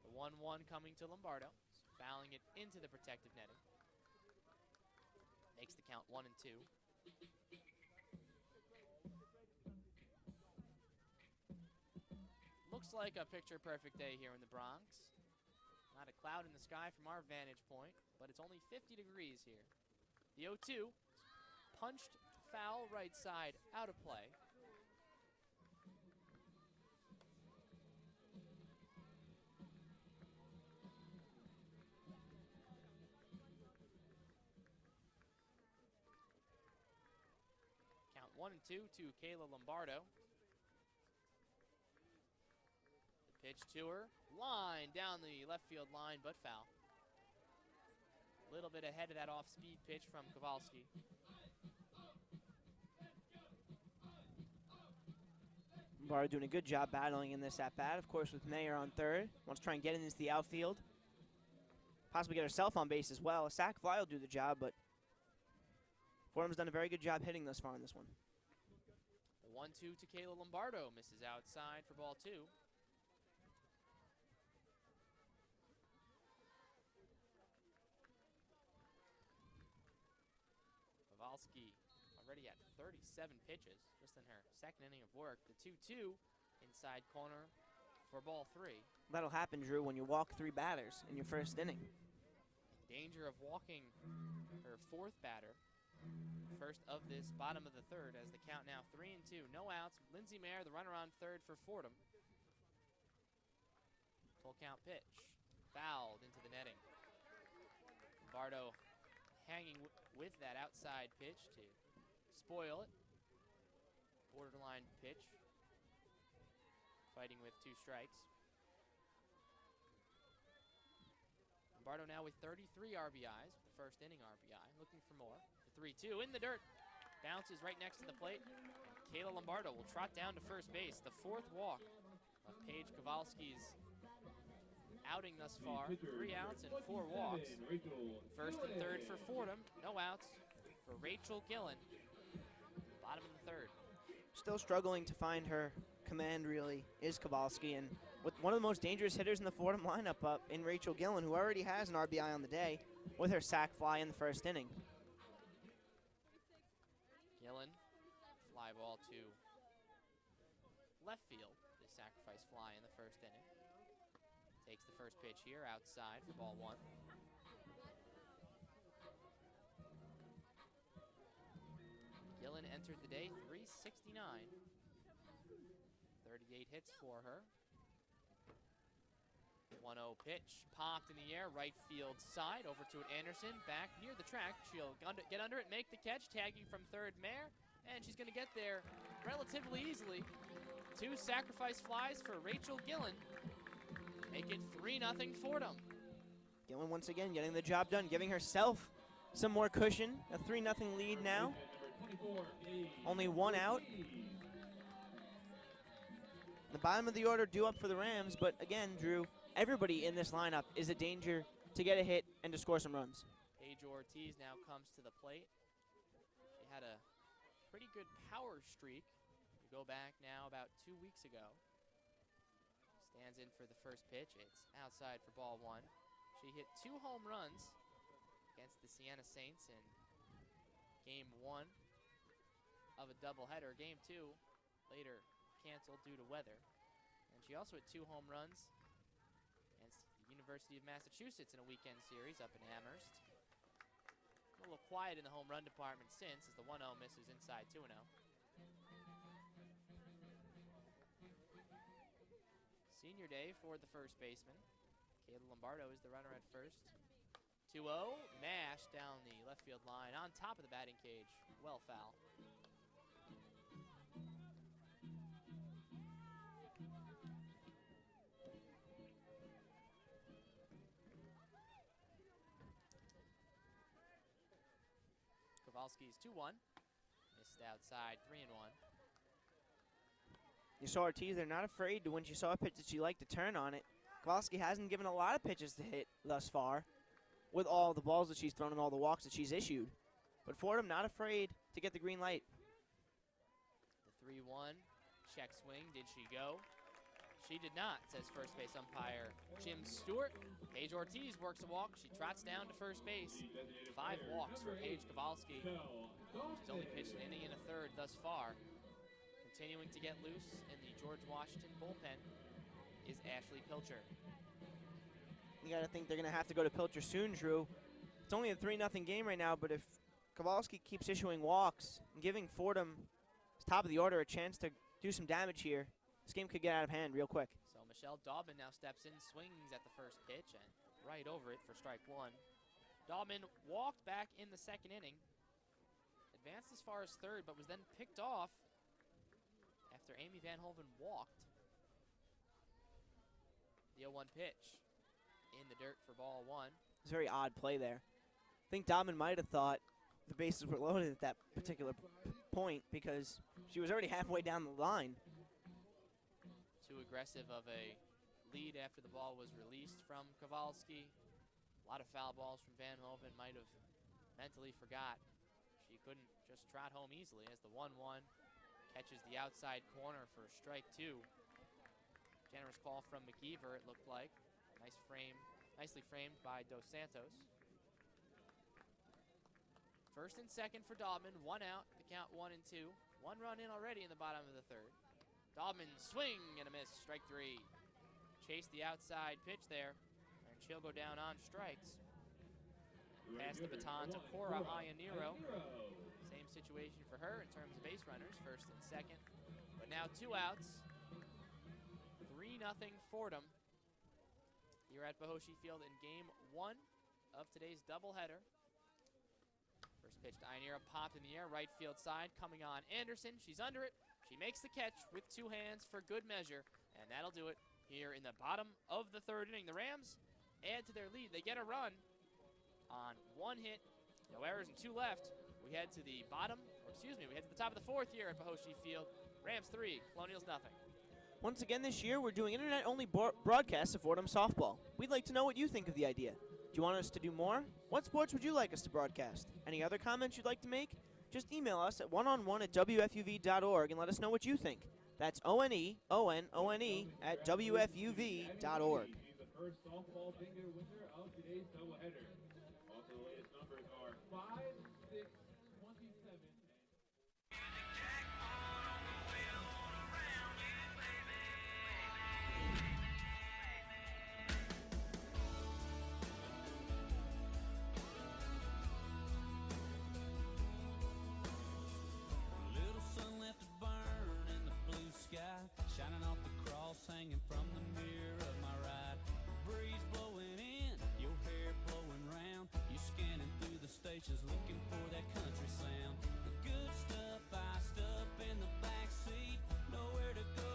The 1-1 coming to Lombardo, fouling it into the protective netting. Makes the count 1-2. Looks like a picture-perfect day here in the Bronx. Not a cloud in the sky from our vantage point, but it's only 50 degrees here. The 0-2, punched foul right side, out of play. Count 1-2 to Kayla Lombardo. The pitch to her, line down the left field line, but foul. A little bit ahead of that off-speed pitch from Kowalski. Lombardo doing a good job battling in this at-bat, of course, with Mayer on third. Wants to try and get into the outfield. Possibly get herself on base as well. A sac fly will do the job, but Fordham's done a very good job hitting thus far in this one. The 1-2 to Kayla Lombardo, misses outside for ball 2. Kowalski already at 37 pitches just in her second inning of work. The 2-2 inside corner for ball 3. That'll happen, Drew, when you walk 3 batters in your first inning. Danger of walking her 4th batter. First of this bottom of the third, as the count now 3-2. No outs. Lindsay Mayer, the runner on third for Fordham. Full count pitch. Fouled into the netting. Lombardo hanging with that outside pitch to spoil it. Borderline pitch. Fighting with 2 strikes. Lombardo now with 33 RBIs, the first inning RBI, looking for more. The 3-2 in the dirt, bounces right next to the plate. And Kayla Lombardo will trot down to first base, the 4th walk of Paige Kowalski's outing thus far. 3 outs and 4 walks. First and third for Fordham, no outs for Rachel Gillen. Bottom of the third. Still struggling to find her command, really, is Kowalski, and with one of the most dangerous hitters in the Fordham lineup up in Rachel Gillen, who already has an RBI on the day with her sac fly in the first inning. Gillen, fly ball to left field, the sacrifice fly in the first inning. Takes the first pitch here outside for ball 1. Gillen entered the day 369. 38 hits for her. 1-0 pitch, popped in the air, right field side, over to Anderson, back near the track. She'll get under it, make the catch, tagging from third Mare, and she's going to get there relatively easily. 2 sacrifice flies for Rachel Gillen. Make it 3-0 Fordham. Gillen once again getting the job done, giving herself some more cushion. A 3-0 lead now. Only 1 out. The bottom of the order due up for the Rams, but again, Drew, everybody in this lineup is a danger to get a hit and to score some runs. Paige Ortiz now comes to the plate. She had a pretty good power streak. You go back now about 2 weeks ago. Stands in for the first pitch. It's outside for ball 1. She hit 2 home runs against the Siena Saints in game 1 of a doubleheader. Game 2 later canceled due to weather. And she also had 2 home runs against the University of Massachusetts in a weekend series up in Amherst. A little quiet in the home run department since, as the 1-0 misses inside 2-0. Senior day for the first baseman. Kayla Lombardo is the runner at first. 2-0, mashed down the left field line on top of the batting cage. Well foul. Kowalski's 2-1. Missed outside, 3-1. You saw Ortiz, they're not afraid to, when she saw a pitch that she liked, to turn on it. Kowalski hasn't given a lot of pitches to hit thus far with all the balls that she's thrown and all the walks that she's issued. But Fordham not afraid to get the green light. The 3-1, check swing, did she go? She did not, says first base umpire Jim Stewart. Paige Ortiz works a walk. She trots down to first base. 5 walks for Paige Kowalski. She's only pitched an inning and a third thus far. Continuing to get loose in the George Washington bullpen is Ashley Pilcher. You got to think they're going to have to go to Pilcher soon, Drew. It's only a 3-0 game right now, but if Kowalski keeps issuing walks and giving Fordham, top of the order, a chance to do some damage here, this game could get out of hand real quick. So Michelle Daubman now steps in, swings at the first pitch, and right over it for strike 1. Daubman walked back in the second inning, advanced as far as third, but was then picked off after Amy Van Hoven walked. The 0-1 pitch in the dirt for ball 1. It's a very odd play there. I think Daubman might have thought the bases were loaded at that particular point because she was already halfway down the line. Too aggressive of a lead after the ball was released from Kowalski. A lot of foul balls from Van Hoven. Might have mentally forgot she couldn't just trot home easily, as the 1-1 catches the outside corner for strike 2. Generous call from McKeever, it looked like. Nicely framed by Dos Santos. First and second for Daubman, 1 out, the count 1-2. 1 run in already in the bottom of the third. Daubman swing and a miss, strike 3. Chase the outside pitch there, and she'll go down on strikes. Pass the baton to Cora Ianiro. Same situation for her in terms of base runners, first and second. But now 2 outs. 3-0 Fordham here at Bohoshi Field in game 1 of today's doubleheader. First pitch to Ianiro, popped in the air, right field side, coming on Anderson. She's under it. She makes the catch with 2 hands for good measure, and that'll do it here in the bottom of the third inning. The Rams add to their lead. They get a run on 1 hit, no errors and 2 left. We head to the top of the 4th here at Bohoshi Field. Rams 3, Colonials nothing. Once again this year, we're doing internet-only broadcasts of Fordham softball. We'd like to know what you think of the idea. Do you want us to do more? What sports would you like us to broadcast? Any other comments you'd like to make? Just email us at oneonone@wfuv.org and let us know what you think. That's ONEONONE at WFUV.org. He's the first softball bingo winner of today's doubleheader. Also, the latest numbers are 5, 6, 27, just looking for that country sound. The good stuff, iced up in the back seat. Nowhere to go,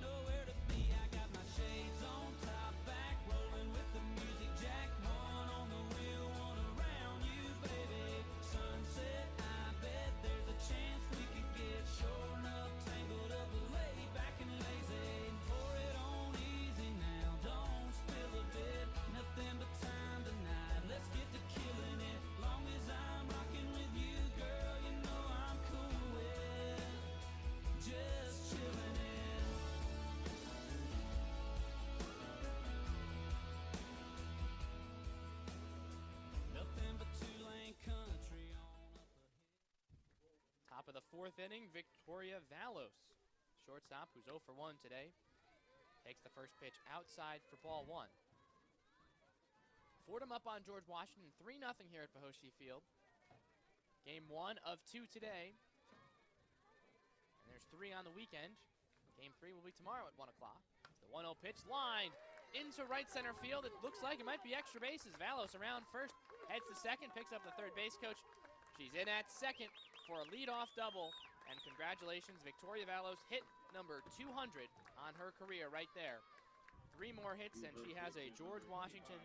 nowhere to be. I got my shades on, top back, rolling with the music jack. One on the wheel, one around you, baby. Sunset, I bet there's a chance we could get shorn up, tangled up, laid back and lazy. Pour it on easy now, don't spill a bit. Nothing but time tonight, let's get to killing it. Long as I'm rocking with you, girl, you know I'm cool with just chilling it. Nothing but two-lane country on up ahead. Top of the fourth inning, Victoria Valos, shortstop, who's 0 for 1 today, takes the first pitch outside for ball 1. Fordham up on George Washington, 3-0 here at Behoshi Field. Game 1 of 2 today. And there's 3 on the weekend. Game 3 will be tomorrow at 1 o'clock. The 1-0 pitch lined into right center field. It looks like it might be extra bases. Valos around first, heads to second, picks up the third base coach. She's in at second for a leadoff double. And congratulations, Victoria Valos hit number 200 on her career right there. 3 more hits, and she has a George Washington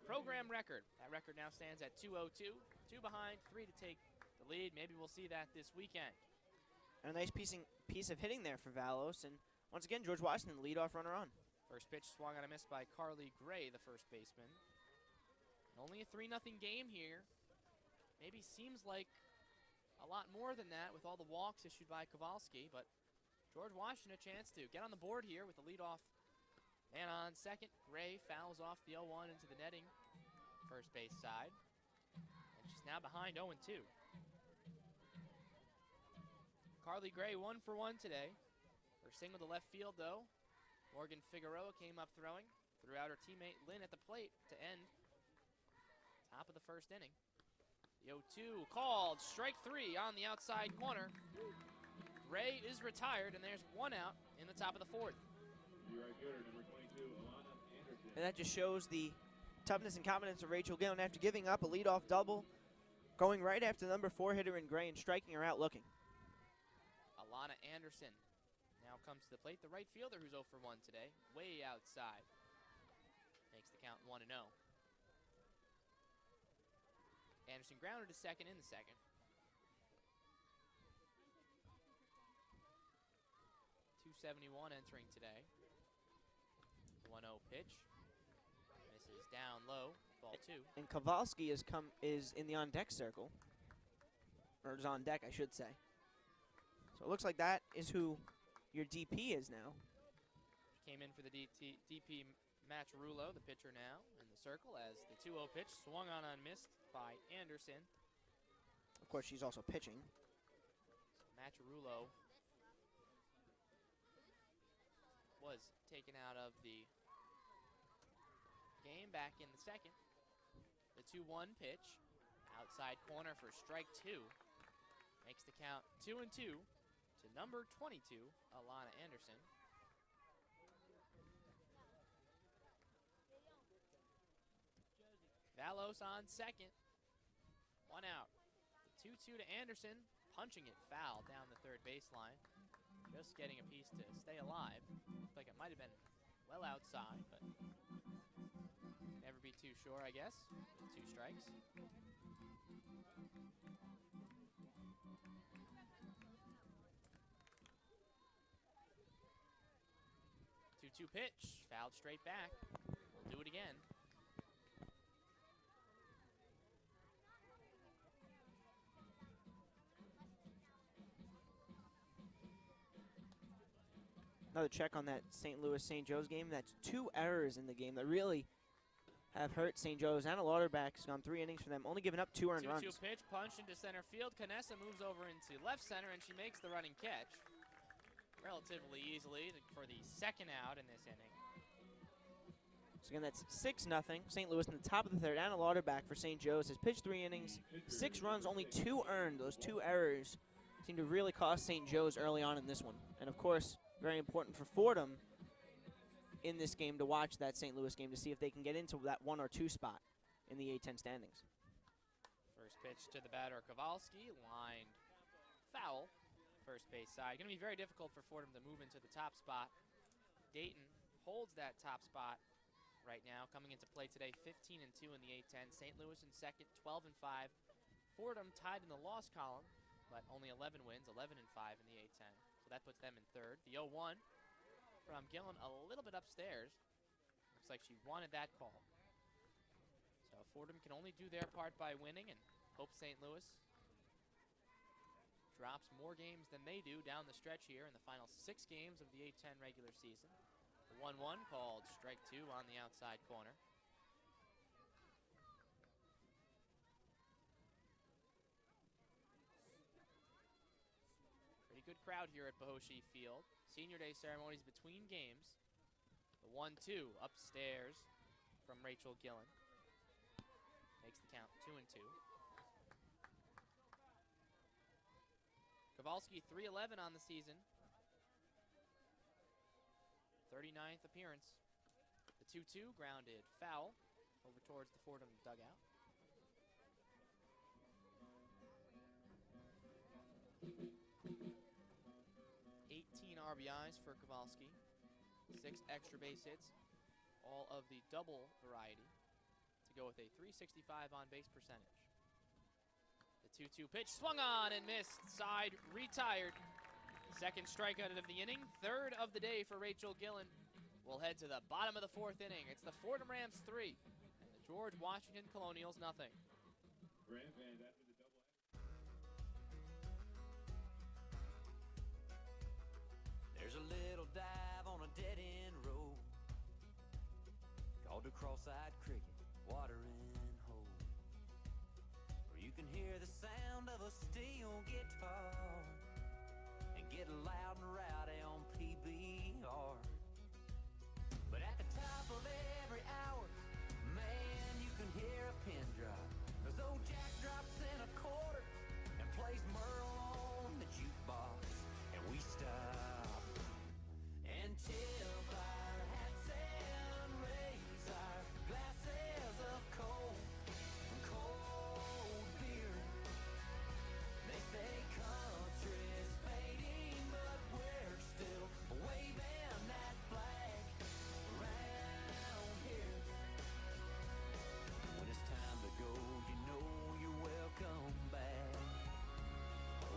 program record. That record now stands at 202. 2 behind, 3 to take the lead. Maybe we'll see that this weekend. And a nice piece of hitting there for Valos. And once again, George Washington, leadoff runner on. First pitch swung on a miss by Carly Gray, the first baseman. Only a 3-0 game here. Maybe seems like a lot more than that with all the walks issued by Kowalski, but George Washington a chance to get on the board here with the leadoff man on second. Gray fouls off the 0-1 into the netting, first base side. And she's now behind 0-2. Carly Gray 1 for 1 today. Her single to left field though. Morgan Figueroa came up throwing, threw out her teammate Lynn at the plate to end top of the first inning. The 0-2 called, strike 3 on the outside corner. Gray is retired, and there's 1 out in the top of the 4th. And that just shows the toughness and confidence of Rachel Gillen after giving up a leadoff double, going right after the number 4 hitter in Gray and striking her out looking. Alana Anderson now comes to the plate. The right fielder who's 0 for 1 today, way outside. Makes the count 1-0. Anderson grounded to second in the second. 271 entering today. 1-0 pitch. Misses down low, ball 2. And Kowalski is in the on-deck circle. Or is on deck, I should say. So it looks like that is who your DP is now. Came in for the DP Macharulo, the pitcher now, in the circle as the 2-0 pitch swung on missed by Anderson. Of course, she's also pitching. So Macharulo was taken out of the game back in the second. The 2-1 pitch, outside corner for strike 2. Makes the count 2-2 to number 22, Alana Anderson. Valos on second. 1 out. The 2-2 to Anderson, punching it foul down the third baseline. Just getting a piece to stay alive. Looked like it might have been well outside, but never be too sure, I guess. 2 strikes. 2-2 pitch, fouled straight back. We'll do it again. Another check on that St. Louis-St. Joe's game. That's 2 errors in the game that really have hurt St. Joe's. Anna Lauterbach's gone 3 innings for them, only giving up 2 earned runs. 2-2 pitch, punched into center field. Canessa moves over into left center, and she makes the running catch relatively easily for the second out in this inning. So again, that's 6-0. St. Louis in the top of the third. Anna Lauterbach for St. Joe's has pitched 3 innings, 6 runs, only 2 earned. Those 2 errors seem to really cost St. Joe's early on in this one. And of course, very important for Fordham in this game to watch that St. Louis game to see if they can get into that 1 or 2 spot in the A-10 standings. First pitch to the batter, Kowalski, lined foul, first base side. Going to be very difficult for Fordham to move into the top spot. Dayton holds that top spot right now, coming into play today, 15-2 in the A-10. St. Louis in second, 12-5. Fordham tied in the loss column, but only 11 wins, 11-5 in the A-10. So that puts them in third. The 0-1 from Gillen a little bit upstairs. Looks like she wanted that call. So Fordham can only do their part by winning and hope St. Louis drops more games than they do down the stretch here in the final 6 games of the A-10 regular season. The 1-1 called strike 2 on the outside corner. Pretty good crowd here at Bohoshi Field. Senior Day ceremonies between games. The 1-2 upstairs from Rachel Gillen. Makes the count 2-2. Kowalski 3-11 on the season. 39th appearance. The 2-2 grounded foul over towards the Fordham dugout. 18 RBIs for Kowalski. 6 extra base hits, all of the double variety, to go with a .365 on-base percentage. The 2-2 pitch swung on and missed. Side retired. Second strikeout of the inning, third of the day for Rachel Gillen. We'll head to the bottom of the 4th inning. It's the Fordham Rams 3, and the George Washington Colonials nothing. Ram fans after the double. There's a little dive on a dead-end road called the Cross-Eyed Cricket Watering Hole, where you can hear the sound of a steel guitar and get loud and rowdy on PBR. But at the top of every hour, man, you can hear a pin drop, 'cause old Jack drops in a quarter and plays Merle on the jukebox, and we stop and tip our hats and raise our glasses of cold beer. They say country's fading, but we're still waving that flag around here. When it's time to go, you know you're welcome back,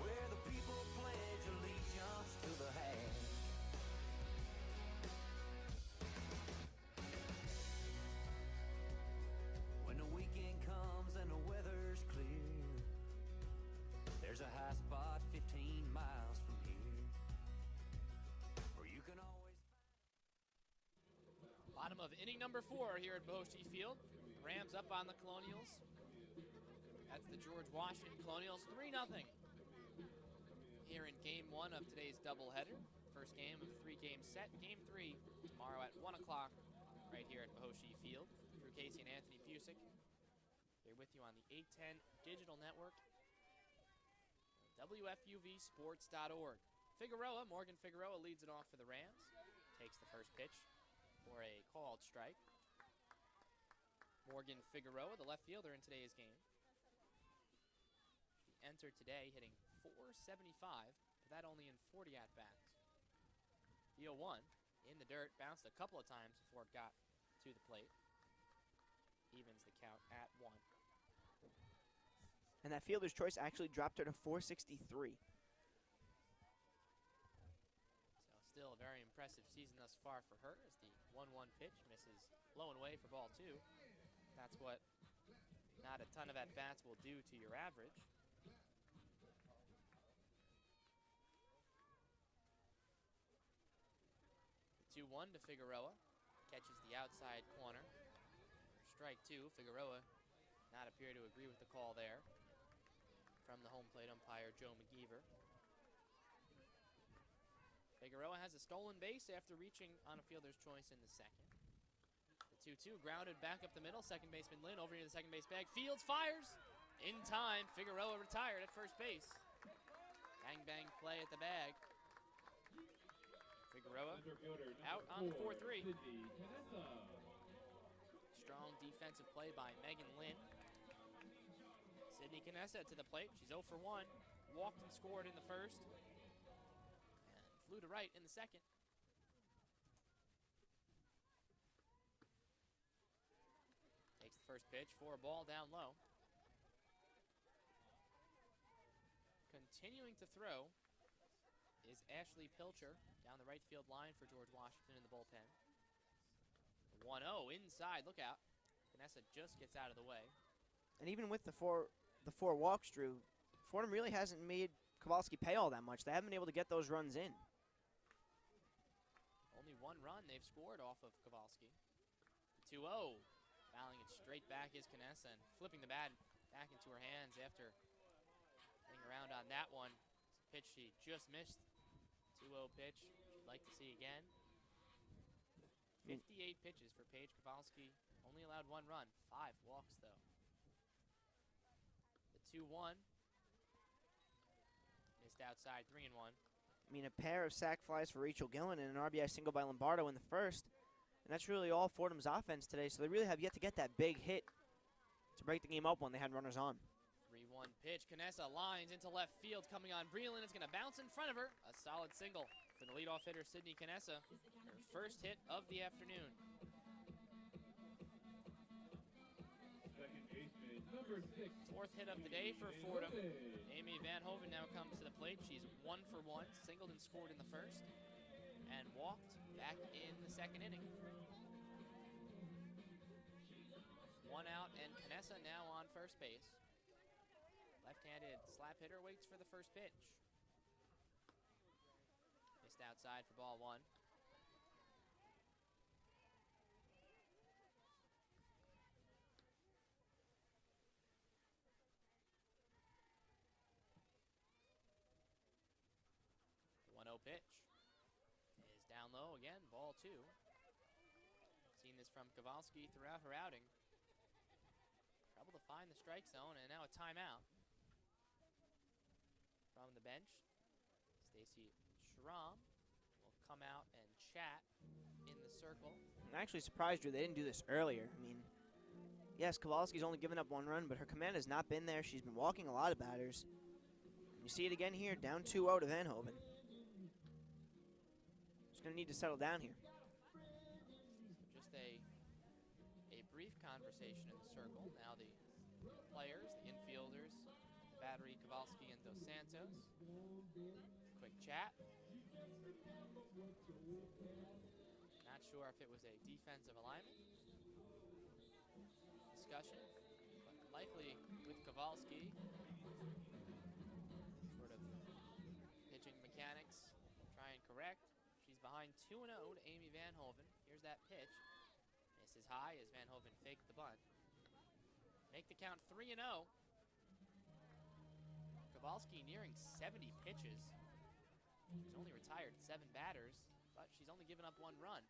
where the people pledge allegiance to the hat. When the weekend comes and the weather's clear, there's a high spot 15 miles from here, where you can always Bottom of inning number 4 here at Bohoshi Field. Rams up on the Colonials. That's the George Washington Colonials, 3-0. Here in game 1 of today's doubleheader. First game of a 3-game set. Game 3 tomorrow at 1 o'clock right here at Bohoshi Field. Drew Casey and Anthony Busick here with you on the 810 Digital Network. WFUVsports.org. Figueroa, Morgan Figueroa leads it off for the Rams. Takes the first pitch for a called strike. Morgan Figueroa, the left fielder in today's game. She entered today hitting .475, but that only in 40 at-bats. The 0-1 in the dirt, bounced a couple of times before it got to the plate. Evens the count at 1. And that fielder's choice actually dropped her to .463. So still a very impressive season thus far for her, as the 1-1 pitch misses low and away for ball 2. That's what not a ton of at-bats will do to your average. The 2-1 to Figueroa. Catches the outside corner. Strike 2. Figueroa not appear to agree with the call there from the home plate umpire, Joe McGeever. Figueroa has a stolen base after reaching on a fielder's choice in the second. The 2-2 grounded back up the middle. Second baseman Lynn over near the second base bag. Fields fires in time. Figueroa retired at first base. Bang bang play at the bag. Figueroa out on the 4-3. Strong defensive play by Megan Lynn. Sydney Canessa to the plate. She's 0 for 1. Walked and scored in the first. And flew to right in the second. Takes the first pitch for a ball down low. Continuing to throw is Ashley Pilcher down the right field line for George Washington in the bullpen. 1-0 inside, look out. Canessa just gets out of the way. And even with the four walks, Drew, Fordham really hasn't made Kowalski pay all that much. They haven't been able to get those runs in. Only 1 run they've scored off of Kowalski. 2-0. Fouling it straight back is Canessa and flipping the bat back into her hands after getting around on that one. It's a pitch she just missed. 2-0 pitch she'd like to see again. 58 pitches for Paige Kowalski. Only allowed 1 run. 5 walks, though. The 2-1. Missed outside, 3-1. I mean, a pair of sac flies for Rachel Gillen and an RBI single by Lombardo in the first. And that's really all Fordham's offense today, so they really have yet to get that big hit to break the game up when they had runners on. 3-1 pitch. Canessa lines into left field, coming on Breland. It's going to bounce in front of her. A solid single for the leadoff hitter, Sydney Canessa. Her first hit of the afternoon. Second baseman, number 6. 4th hit of the day for Fordham. Amy Van Hoven now comes to the plate. She's 1 for 1, singled and scored in the first, and walked back in the second inning. 1 out, and Canessa now on first base. Left-handed slap hitter waits for the first pitch. Missed outside for ball 1. Pitch is down low again, ball 2. Seen this from Kowalski throughout her outing. Trouble to find the strike zone, and now a timeout. From the bench, Stacy Schramm will come out and chat in the circle. I'm actually surprised, Drew, they didn't do this earlier. I mean, yes, Kowalski's only given up 1 run, but her command has not been there. She's been walking a lot of batters. You see it again here, down 2-0 to Van Hoven. Going to need to settle down here. Just a brief conversation in the circle. Now the players, the infielders, Battery, Kowalski, and Dos Santos. Quick chat. Not sure if it was a defensive alignment discussion, but likely with Kowalski. Sort of pitching mechanics, try and correct. Behind 2-0 to Amy Van Hoven. Here's that pitch. Misses high as Van Hoven faked the bunt. Make the count 3-0. Kowalski nearing 70 pitches. She's only retired 7 batters, but she's only given up 1 run.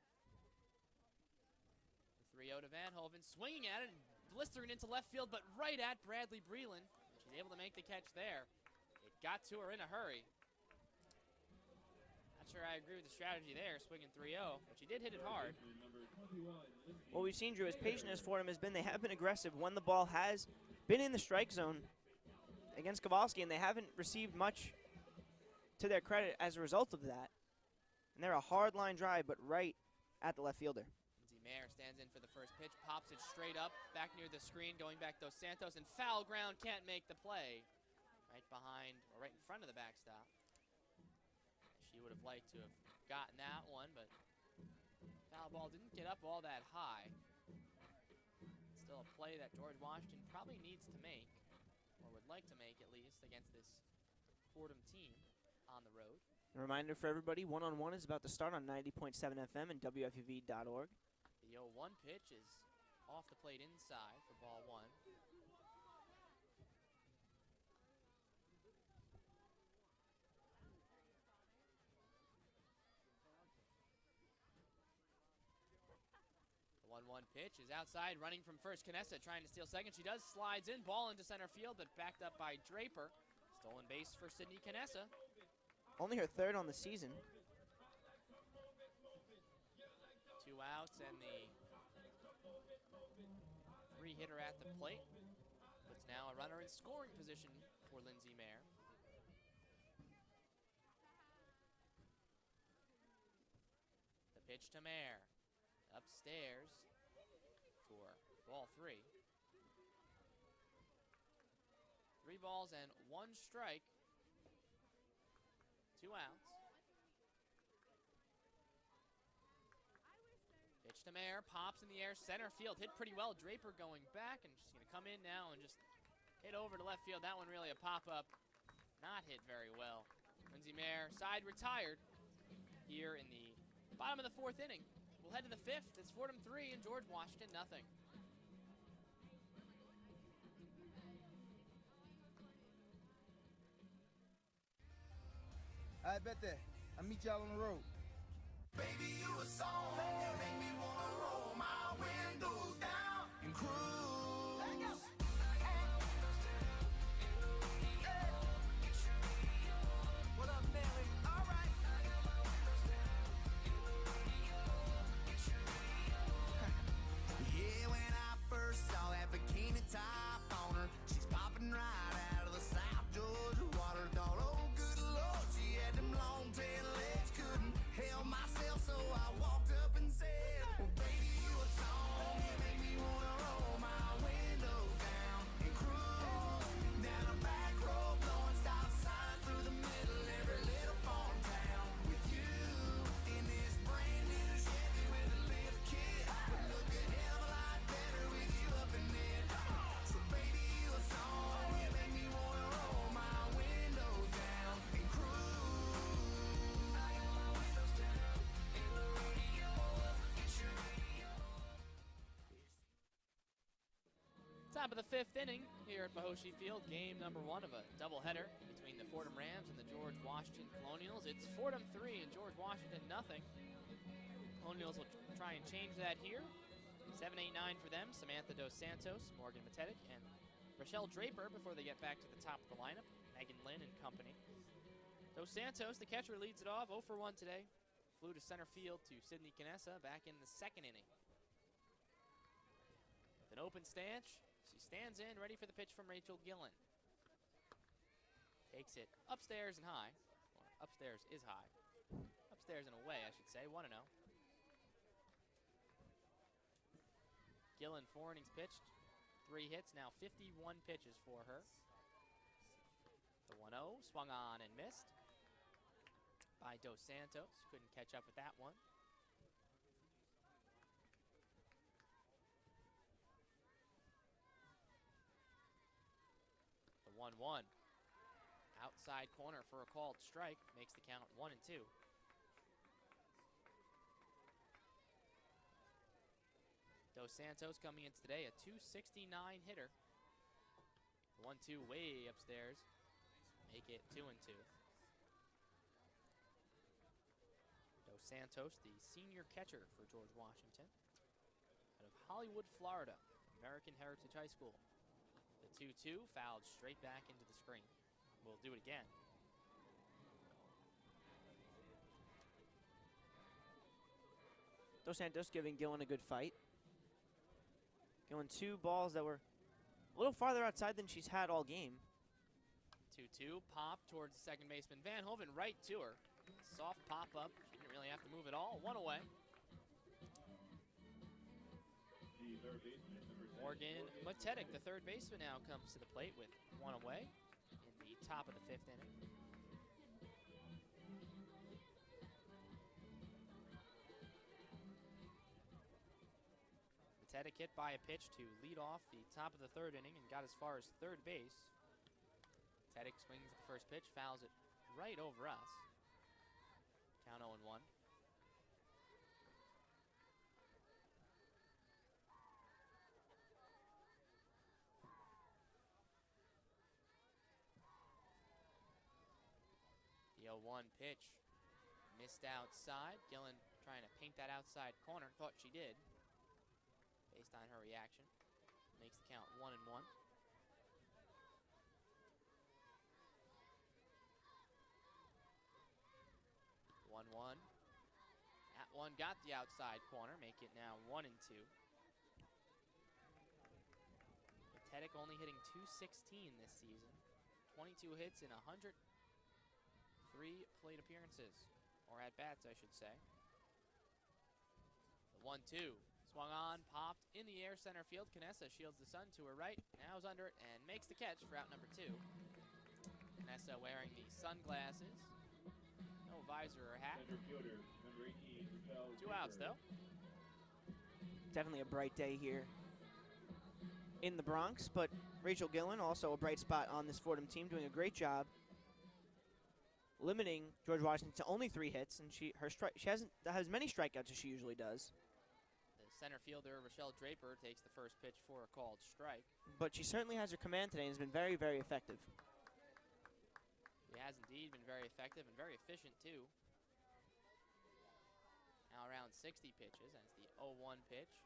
3-0 to Van Hoven, swinging at it and blistering into left field, but right at Bradley Breland. She's able to make the catch there. It got to her in a hurry. Sure, I agree with the strategy there, swinging 3-0, but she did hit it hard. What we've seen, Drew, as patient as Fordham has been, they have been aggressive when the ball has been in the strike zone against Kowalski, and they haven't received much to their credit as a result of that. And they're a hard line drive, but right at the left fielder. Lindsay Mayer stands in for the first pitch, pops it straight up, back near the screen, going back Dos Santos, and foul ground, can't make the play. Right behind, or right in front of the backstop. She would have liked to have gotten that one, but foul ball didn't get up all that high. Still a play that George Washington probably needs to make, or would like to make at least, against this Fordham team on the road. A reminder for everybody, one-on-one is about to start on 90.7 FM and WFUV.org. The 0-1 pitch is off the plate inside for ball 1. The 1-1 pitch is outside, running from first. Canessa trying to steal second. She does, slides in, ball into center field, but backed up by Draper. Stolen base for Sydney Canessa. Only her 3rd on the season. 2 outs, and the 3-hitter at the plate puts There's now a runner in scoring position for Lindsay Mayer. The pitch to Mayer. Upstairs for ball 3. 3 balls and 1 strike. 2 outs. Pitch to Mayer, pops in the air, center field, hit pretty well. Draper going back, and she's going to come in now and just hit over to left field. That one really a pop-up, not hit very well. Lindsay Mayer, side retired here in the bottom of the 4th inning. We'll head to the 5th. It's Fordham 3 and George Washington nothing. I bet that. I'll meet y'all on the road. Baby, you a song. You make me wanna roll my windows down and cruise. What up, Nelly? All right. Yeah, when I first saw that bikini top on her, she's popping right out of the South Georgia water. Thought, oh, good Lord, she had them long tail legs. Couldn't help myself, so I walked up and said, well, baby, you a song. You make me wanna roll my windows down and cruise down a back road, blowing stop signs through the middle every little farm town. With you in this brand new Chevy with a lift kit, would look a hell of a lot better with you up in it. So baby, you a song. You make me wanna roll my windows down and cruise. Top of the 5th inning here at Mahoshi Field. Game number 1 of a doubleheader between the Fordham Rams and the George Washington Colonials. It's Fordham 3 and George Washington nothing. Colonials will try and change that here. 7-8-9 for them. Samantha Dos Santos, Morgan Matetic, and Rochelle Draper before they get back to the top of the lineup. Megan Lynn and company. Dos Santos, the catcher, leads it off. 0 for 1 today. Flew to center field to Sydney Canessa back in the 2nd inning. With an open stance, she stands in, ready for the pitch from Rachel Gillen. Takes it upstairs and high. Or upstairs is high. Upstairs and away, I should say. 1-0. Gillen, 4 innings pitched. 3 hits, now 51 pitches for her. The 1-0, swung on and missed by Dos Santos. Couldn't catch up with that one. The 1-1. Outside corner for a called strike. Makes the count 1-2. Dos Santos coming in today, a .269 hitter. 1-2 way upstairs. Make it 2-2. Dos Santos, the senior catcher for George Washington. Out of Hollywood, Florida, American Heritage High School. The 2-2 fouled straight back into the screen. We'll do it again. Dos Santos giving Gillen a good fight. Gillen 2 balls that were a little farther outside than she's had all game. 2-2, pop towards the second baseman. Van Hoven right to her. Soft pop-up. She didn't really have to move at all. 1 away. The third baseman, number 10, Morgan Matetic, the third baseman, now comes to the plate with 1 away in the top of the 5th inning. Matetic hit by a pitch to lead off the top of the 3rd inning and got as far as third base. Matetic swings at the first pitch, fouls it right over us. Count 0-1. The 0-1 pitch missed outside. Gillen trying to paint that outside corner. Thought she did, based on her reaction. Makes the count 1-1. 1-1. That one got the outside corner. Make it now 1-2. Pettick only hitting .216 this season. 22 hits in 103 plate appearances, or at-bats, I should say. The 1-2, swung on, popped in the air, center field. Canessa shields the sun to her right, now is under it, and makes the catch for out number 2. Canessa wearing the sunglasses, no visor or hat. Center fielder, number 18, Rochelle 2 outs, though. Definitely a bright day here in the Bronx, but Rachel Gillen, also a bright spot on this Fordham team, doing a great job limiting George Washington to only 3 hits, and she hasn't as many strikeouts as she usually does. The center fielder, Rochelle Draper, takes the first pitch for a called strike. But she certainly has her command today and has been very, very effective. She has indeed been very effective and very efficient, too. Now around 60 pitches, as the 0-1 pitch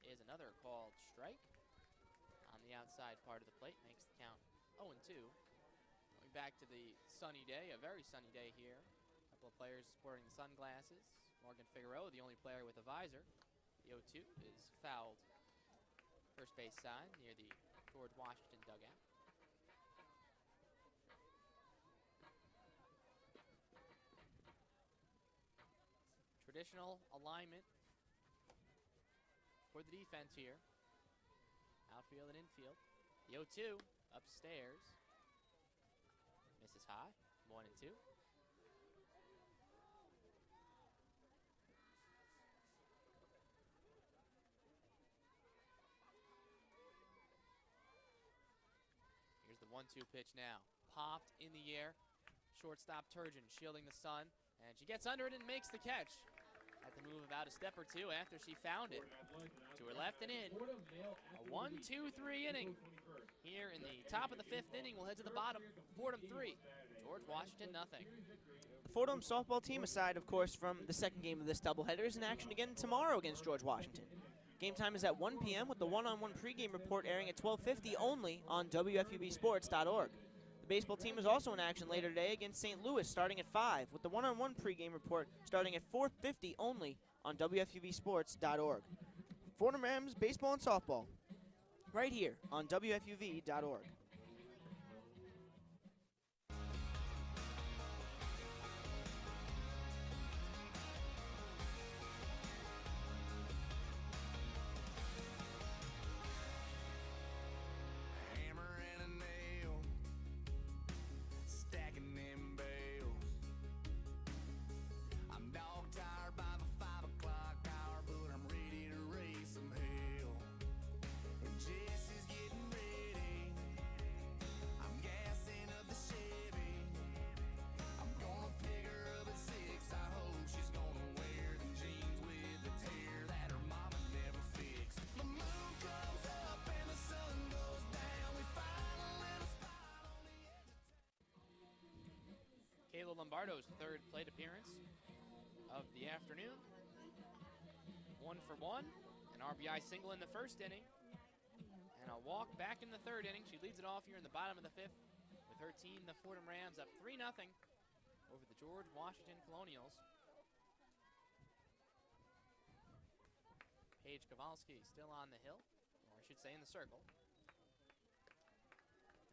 is another called strike. On the outside part of the plate, makes the count 0-2. Going back to the sunny day, a very sunny day here. A couple of players sporting the sunglasses. Morgan Figueroa, the only player with a visor. The 0-2 is fouled first base side near the George Washington dugout. Traditional alignment for the defense here. Outfield and infield. The 0-2 upstairs. Misses high. 1-2. Here's the 1-2 pitch now. Popped in the air. Shortstop Turgeon shielding the sun. And she gets under it and makes the catch. Had to move about a step or two after she found it. To her left and in. A 1-2-3 inning. Here in the top of the 5th inning, we'll head to the bottom. Fordham 3, George Washington nothing. The Fordham softball team, aside, of course, from the second game of this doubleheader, is in action again tomorrow against George Washington. Game time is at 1 p.m. with the one-on-one pregame report airing at 12:50 only on WFUBsports.org. The baseball team is also in action later today against St. Louis starting at 5 with the one-on-one pregame report starting at 4:50 only on WFUBsports.org. Fordham Rams baseball and softball right here on WFUV.org. Hammer and a nail, stacking them bales. I'm dog tired by the 5 o'clock hour, but I'm ready to raise some hell. And Jesse's getting ready. I'm gassing up the Chevy. I'm gonna pick her up at 6. I hope she's gonna wear the jeans with the tear that her mama never fixed. The moon comes up and the sun goes down. We find a little spot on the edge of Kayla Lombardo's 3rd plate appearance of the afternoon. 1 for 1, an RBI single in the 1st inning, and a walk back in the 3rd inning. She leads it off here in the bottom of the 5th with her team, the Fordham Rams, up 3-0 over the George Washington Colonials. Paige Kowalski still on the hill, or I should say in the circle.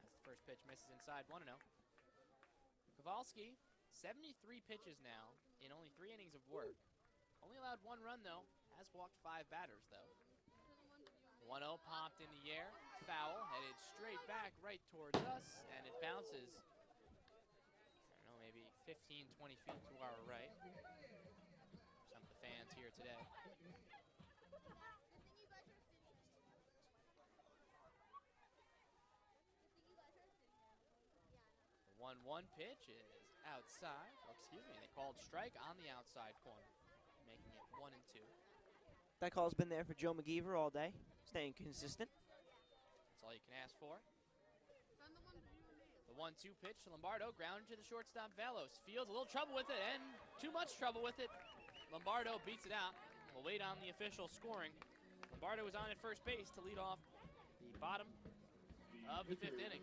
As the first pitch misses inside 1-0. Kowalski, 73 pitches now in only 3 innings of work. Only allowed 1 run, though. Has walked 5 batters, though. 1-0 popped in the air. Foul, headed straight back right towards us, and it bounces, I don't know, maybe 15, 20 feet to our right. Some of the fans here today. The 1-1 pitch is outside. Oh, excuse me, they called strike on the outside corner, making it 1-2. That call's been there for Joe McGeever all day, staying consistent. That's all you can ask for. The 1-2 pitch to Lombardo, grounded to the shortstop Valos. Fields a little trouble with it, and too much trouble with it. Lombardo beats it out. We'll wait on the official scoring. Lombardo is on at first base to lead off the bottom of the 5th inning.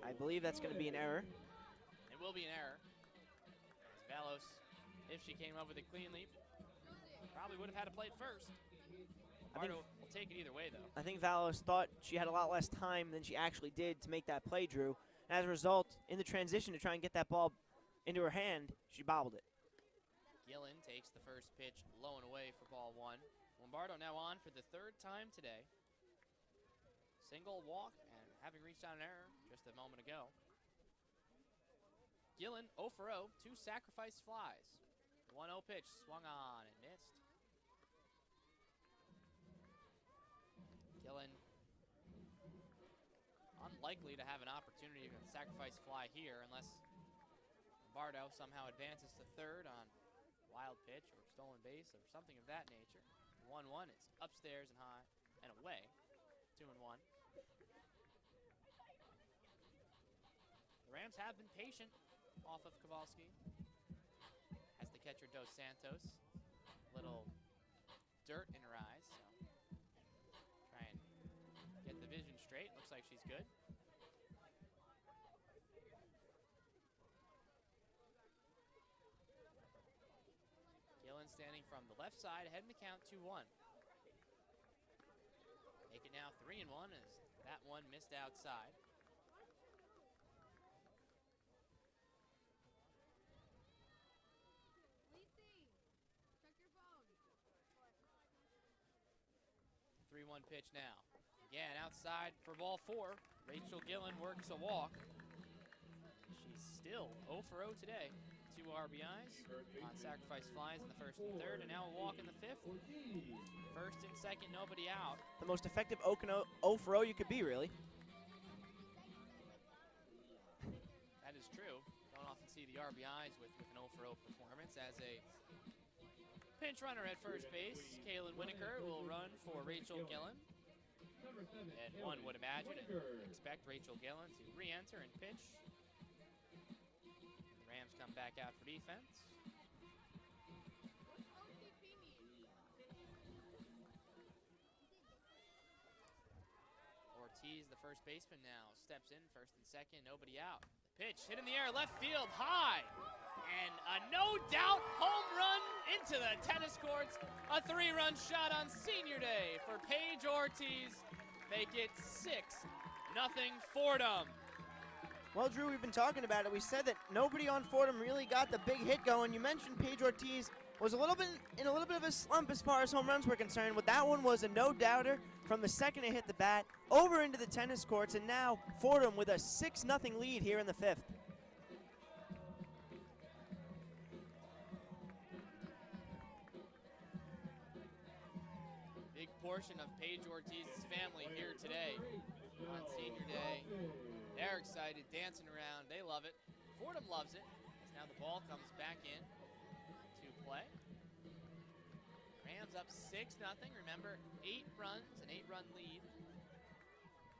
I believe that's going to be an error. It will be an error. As Valos, if she came up with a clean leap, probably would have had to play it first. Lombardo will take it either way, though. I think Valos thought she had a lot less time than she actually did to make that play, Drew. As a result, in the transition to try and get that ball into her hand, she bobbled it. Gillen takes the first pitch low and away for ball 1. Lombardo now on for the 3rd time today. Single walk and having reached out an error just a moment ago. Gillen 0 for 0, 2 sacrifice flies. 1-0 pitch swung on and missed. Gillen unlikely to have an opportunity to sacrifice fly here unless Lombardo somehow advances to 3rd on wild pitch or stolen base or something of that nature. 1-1 is upstairs and high and away. 2-1. The Rams have been patient off of Kowalski. As the catcher Dos Santos, little dirt in her eyes, so try and get the vision straight. Looks like she's good. Gillen standing from the left side, ahead in the count, 2-1. Make it now 3-1 as that one missed outside. The 3-1 pitch now. Again, outside for ball 4. Rachel Gillen works a walk. She's still 0 for 0 today. 2 RBIs on sacrifice flies in the 1st and 3rd, and now a walk in the 5th. 1st and 2nd, nobody out. The most effective 0 for 0 you could be, really. That is true. Don't often see the RBIs with an 0 for 0 performance. As a pinch runner at first base, Kaylin Winokur will run for Rachel Gillen. And one would imagine and expect Rachel Gillen to re-enter and pitch. The Rams come back out for defense. Ortiz, the first baseman now, steps in 1st and 2nd, nobody out. The pitch hit in the air, left field, high. And a no-doubt home run into the tennis courts. A 3-run shot on senior day for Paige Ortiz. Make it 6-0 Fordham. Well, Drew, we've been talking about it. We said that nobody on Fordham really got the big hit going. You mentioned Paige Ortiz was in a little bit of a slump as far as home runs were concerned. But that one was a no-doubter from the second it hit the bat, over into the tennis courts, and now Fordham with a 6-0 lead here in the 5th. Big portion of Paige Ortiz's family here today on senior day. They're excited, dancing around. They love it. Fordham loves it. As now the ball comes back in to play. Rams up 6-0. Remember, 8 runs, an 8-run lead.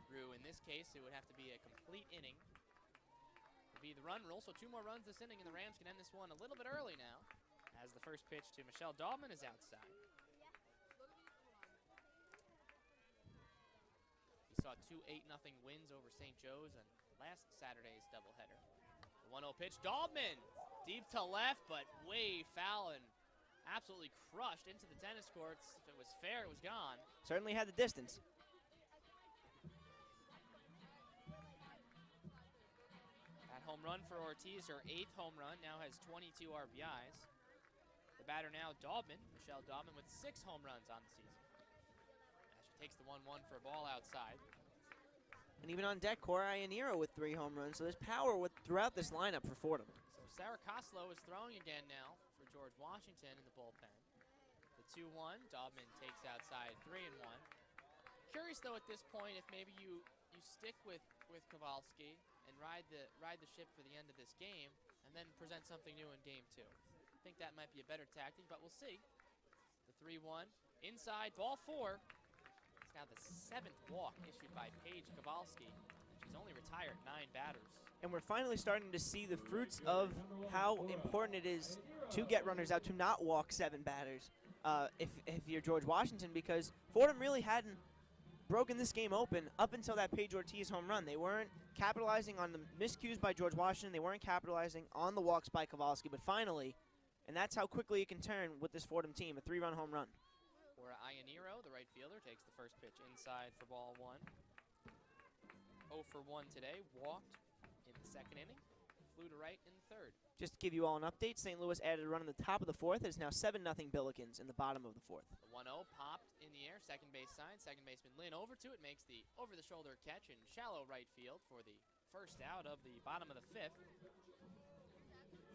Drew, in this case, it would have to be a complete inning. Would be the run rule, so 2 more runs this inning, and the Rams can end this one a little bit early now. As the first pitch to Michelle Dahlman is outside. We saw 2 8-0 wins over St. Joe's on last Saturday's doubleheader. The 1-0 pitch, Dahlman deep to left, but way foul and absolutely crushed into the tennis courts. If it was fair, it was gone. Certainly had the distance. That home run for Ortiz, her 8th home run, now has 22 RBIs. The batter now, Dahlman, Michelle Dahlman, with 6 home runs on the season. As she takes the 1-1 for a ball outside. And even on deck, Cora Ianiro with 3 home runs, so there's power throughout this lineup for Fordham. So Sarah Koslow is throwing again now for George Washington in the bullpen. The 2-1, Dahlman takes outside 3-1. Curious though at this point if maybe you stick with Kowalski and ride the ship for the end of this game and then present something new in game 2. I think that might be a better tactic, but we'll see. The 3-1, inside, ball 4. It's now the 7th walk issued by Paige Kowalski. She's only retired 9 batters. And we're finally starting to see the fruits of how important it is to get runners out, to not walk 7 batters if you're George Washington, because Fordham really hadn't broken this game open up until that Paige Ortiz home run. They weren't capitalizing on the miscues by George Washington. They weren't capitalizing on the walks by Kowalski, but finally, and that's how quickly it can turn with this Fordham team, a 3-run home run. For Ianiro, the right fielder, takes the first pitch inside for ball 1. 0 for 1 today, walked in the second inning, flew to right in the third. Just to give you all an update, St. Louis added a run in the top of the fourth. It is now 7-0 Billikens in the bottom of the fourth. The 1-0 popped in the air, second base side. Second baseman Lynn over to it, makes the over-the-shoulder catch in shallow right field for the first out of the bottom of the fifth.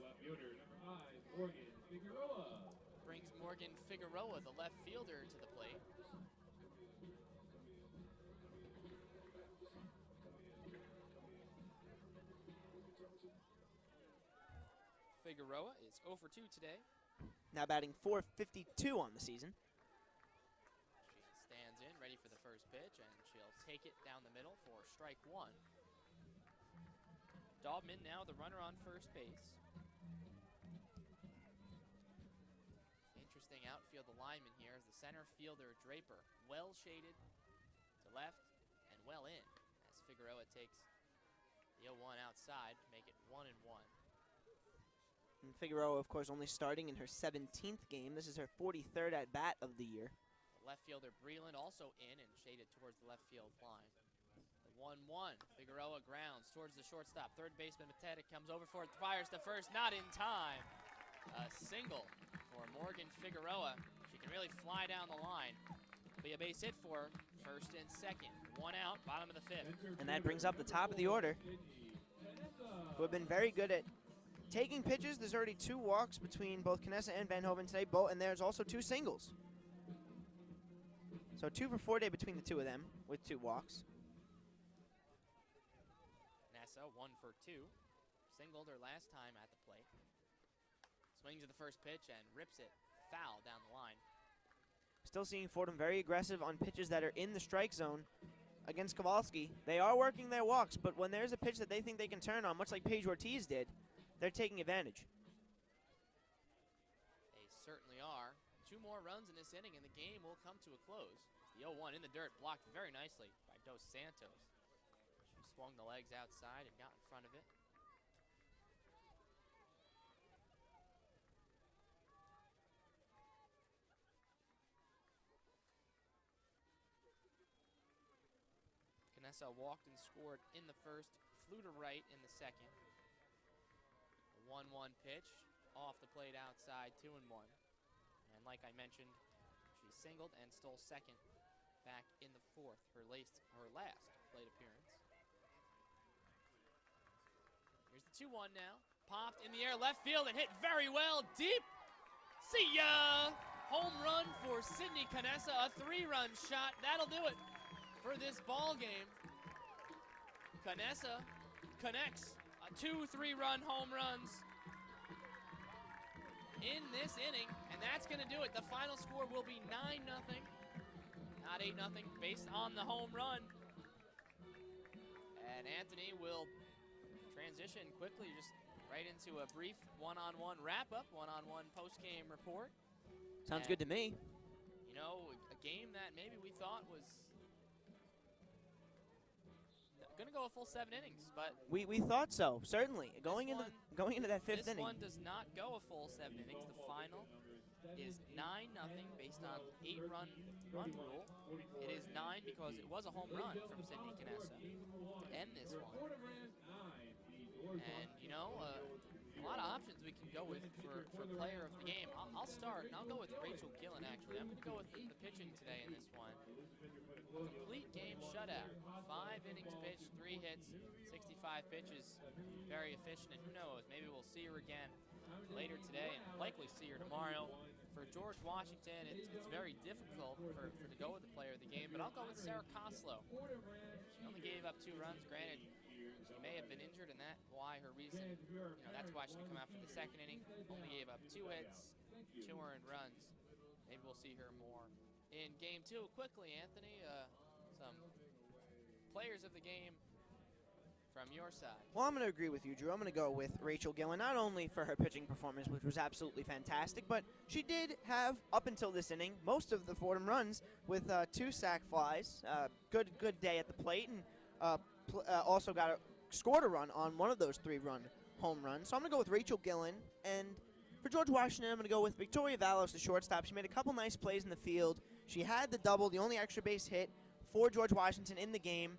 Left fielder number 5, Morgan Figueroa. Brings Morgan Figueroa, the left fielder, to the plate. Figueroa is 0 for 2 today. Now batting .452 on the season. She stands in, ready for the first pitch, and she'll take it down the middle for strike 1. Daubman now the runner on first base. Interesting outfield alignment here as the center fielder Draper well shaded to left and well in as Figueroa takes the 0-1 outside to make it 1-1. And Figueroa, of course, only starting in her 17th game. This is her 43rd at-bat of the year. The left fielder Breland also in and shaded towards the left field line. The 1-1, Figueroa grounds towards the shortstop. Third baseman Matetic comes over for it, fires to first, not in time. A single for Morgan Figueroa. She can really fly down the line. Be a base hit for her, first and second. 1 out, bottom of the fifth. And that brings up the top of the order, who have been very good at taking pitches. There's already 2 walks between both Knessa and Van Hoven today, and there's also 2 singles. So 2 for 4 day between the 2 of them with 2 walks. Nessa 1 for 2. Singled her last time at the plate. Swings at the first pitch and rips it foul down the line. Still seeing Fordham very aggressive on pitches that are in the strike zone against Kowalski. They are working their walks, but when there's a pitch that they think they can turn on, much like Paige Ortiz did, they're taking advantage. They certainly are. 2 more runs in this inning, and the game will come to a close. The 0-1 in the dirt, blocked very nicely by Dos Santos. She swung the legs outside and got in front of it. Knessa walked and scored in the first, flew to right in the second. 1-1 pitch, off the plate outside, 2-1. And like I mentioned, she singled and stole second back in the fourth, her last plate appearance. Here's the 2-1 now. Popped in the air, left field, and hit very well, deep. See ya! Home run for Sydney Knessa, a 3-run shot. That'll do it for this ball game. Knessa connects 2 3-run home runs in this inning, and that's going to do it. The final score will be 9-0, not 8-0, based on the home run. And Anthony will transition quickly just right into a brief one-on-one wrap-up, one-on-one post-game report. Sounds good to me. You know, a game that maybe we thought was going to go a full 7 innings, but we thought so, certainly. Going into that 5th inning. This one does not go a full 7 innings. The final is 9-0 based on the 8-run rule. It is 9 because it was a home run from Sydney Knessa to end this one. And, you know, a lot of options we can go with for player of the game. I'll start, and I'll go with Rachel Gillen, actually. I'm going to go with the pitching today in this one. Complete game shutout. 5 innings pitched, 3 hits, 65 pitches. Very efficient, and who knows, maybe we'll see her again later today and likely see her tomorrow. For George Washington, it's very difficult to go with the player of the game, but I'll go with Sarah Koslow. She only gave up 2 runs. Granted, she may have been injured, and that's why her reason, that's why she didn't come out for the second inning. Only gave up 2 hits, 2 earned runs. Maybe we'll see her more in game 2. Quickly, Anthony, some players of the game from your side. Well, I'm going to agree with you, Drew. I'm going to go with Rachel Gillen, not only for her pitching performance, which was absolutely fantastic, but she did have, up until this inning, most of the Fordham runs with 2 sac flies. Good day at the plate, and also scored a run on one of those 3-run home runs. So I'm going to go with Rachel Gillen. And for George Washington, I'm going to go with Victoria Valos, the shortstop. She made a couple nice plays in the field. She had the double, the only extra base hit for George Washington in the game.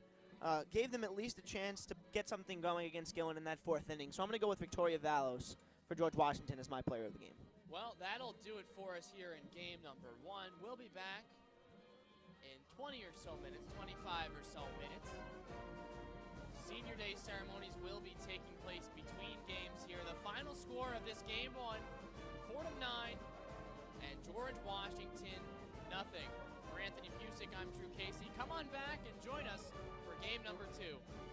Gave them at least a chance to get something going against Gillen in that 4th inning. So I'm going to go with Victoria Valos for George Washington as my player of the game. Well, that'll do it for us here in game number 1. We'll be back in 20 or so minutes, 25 or so minutes. Senior Day ceremonies will be taking place between games here. The final score of this game 1, Fordham 9 and George Washington nothing. For Anthony Pusick, I'm Drew Casey. Come on back and join us for game number 2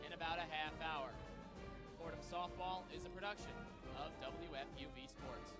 in about a half hour. Fordham Softball is a production of WFUV Sports.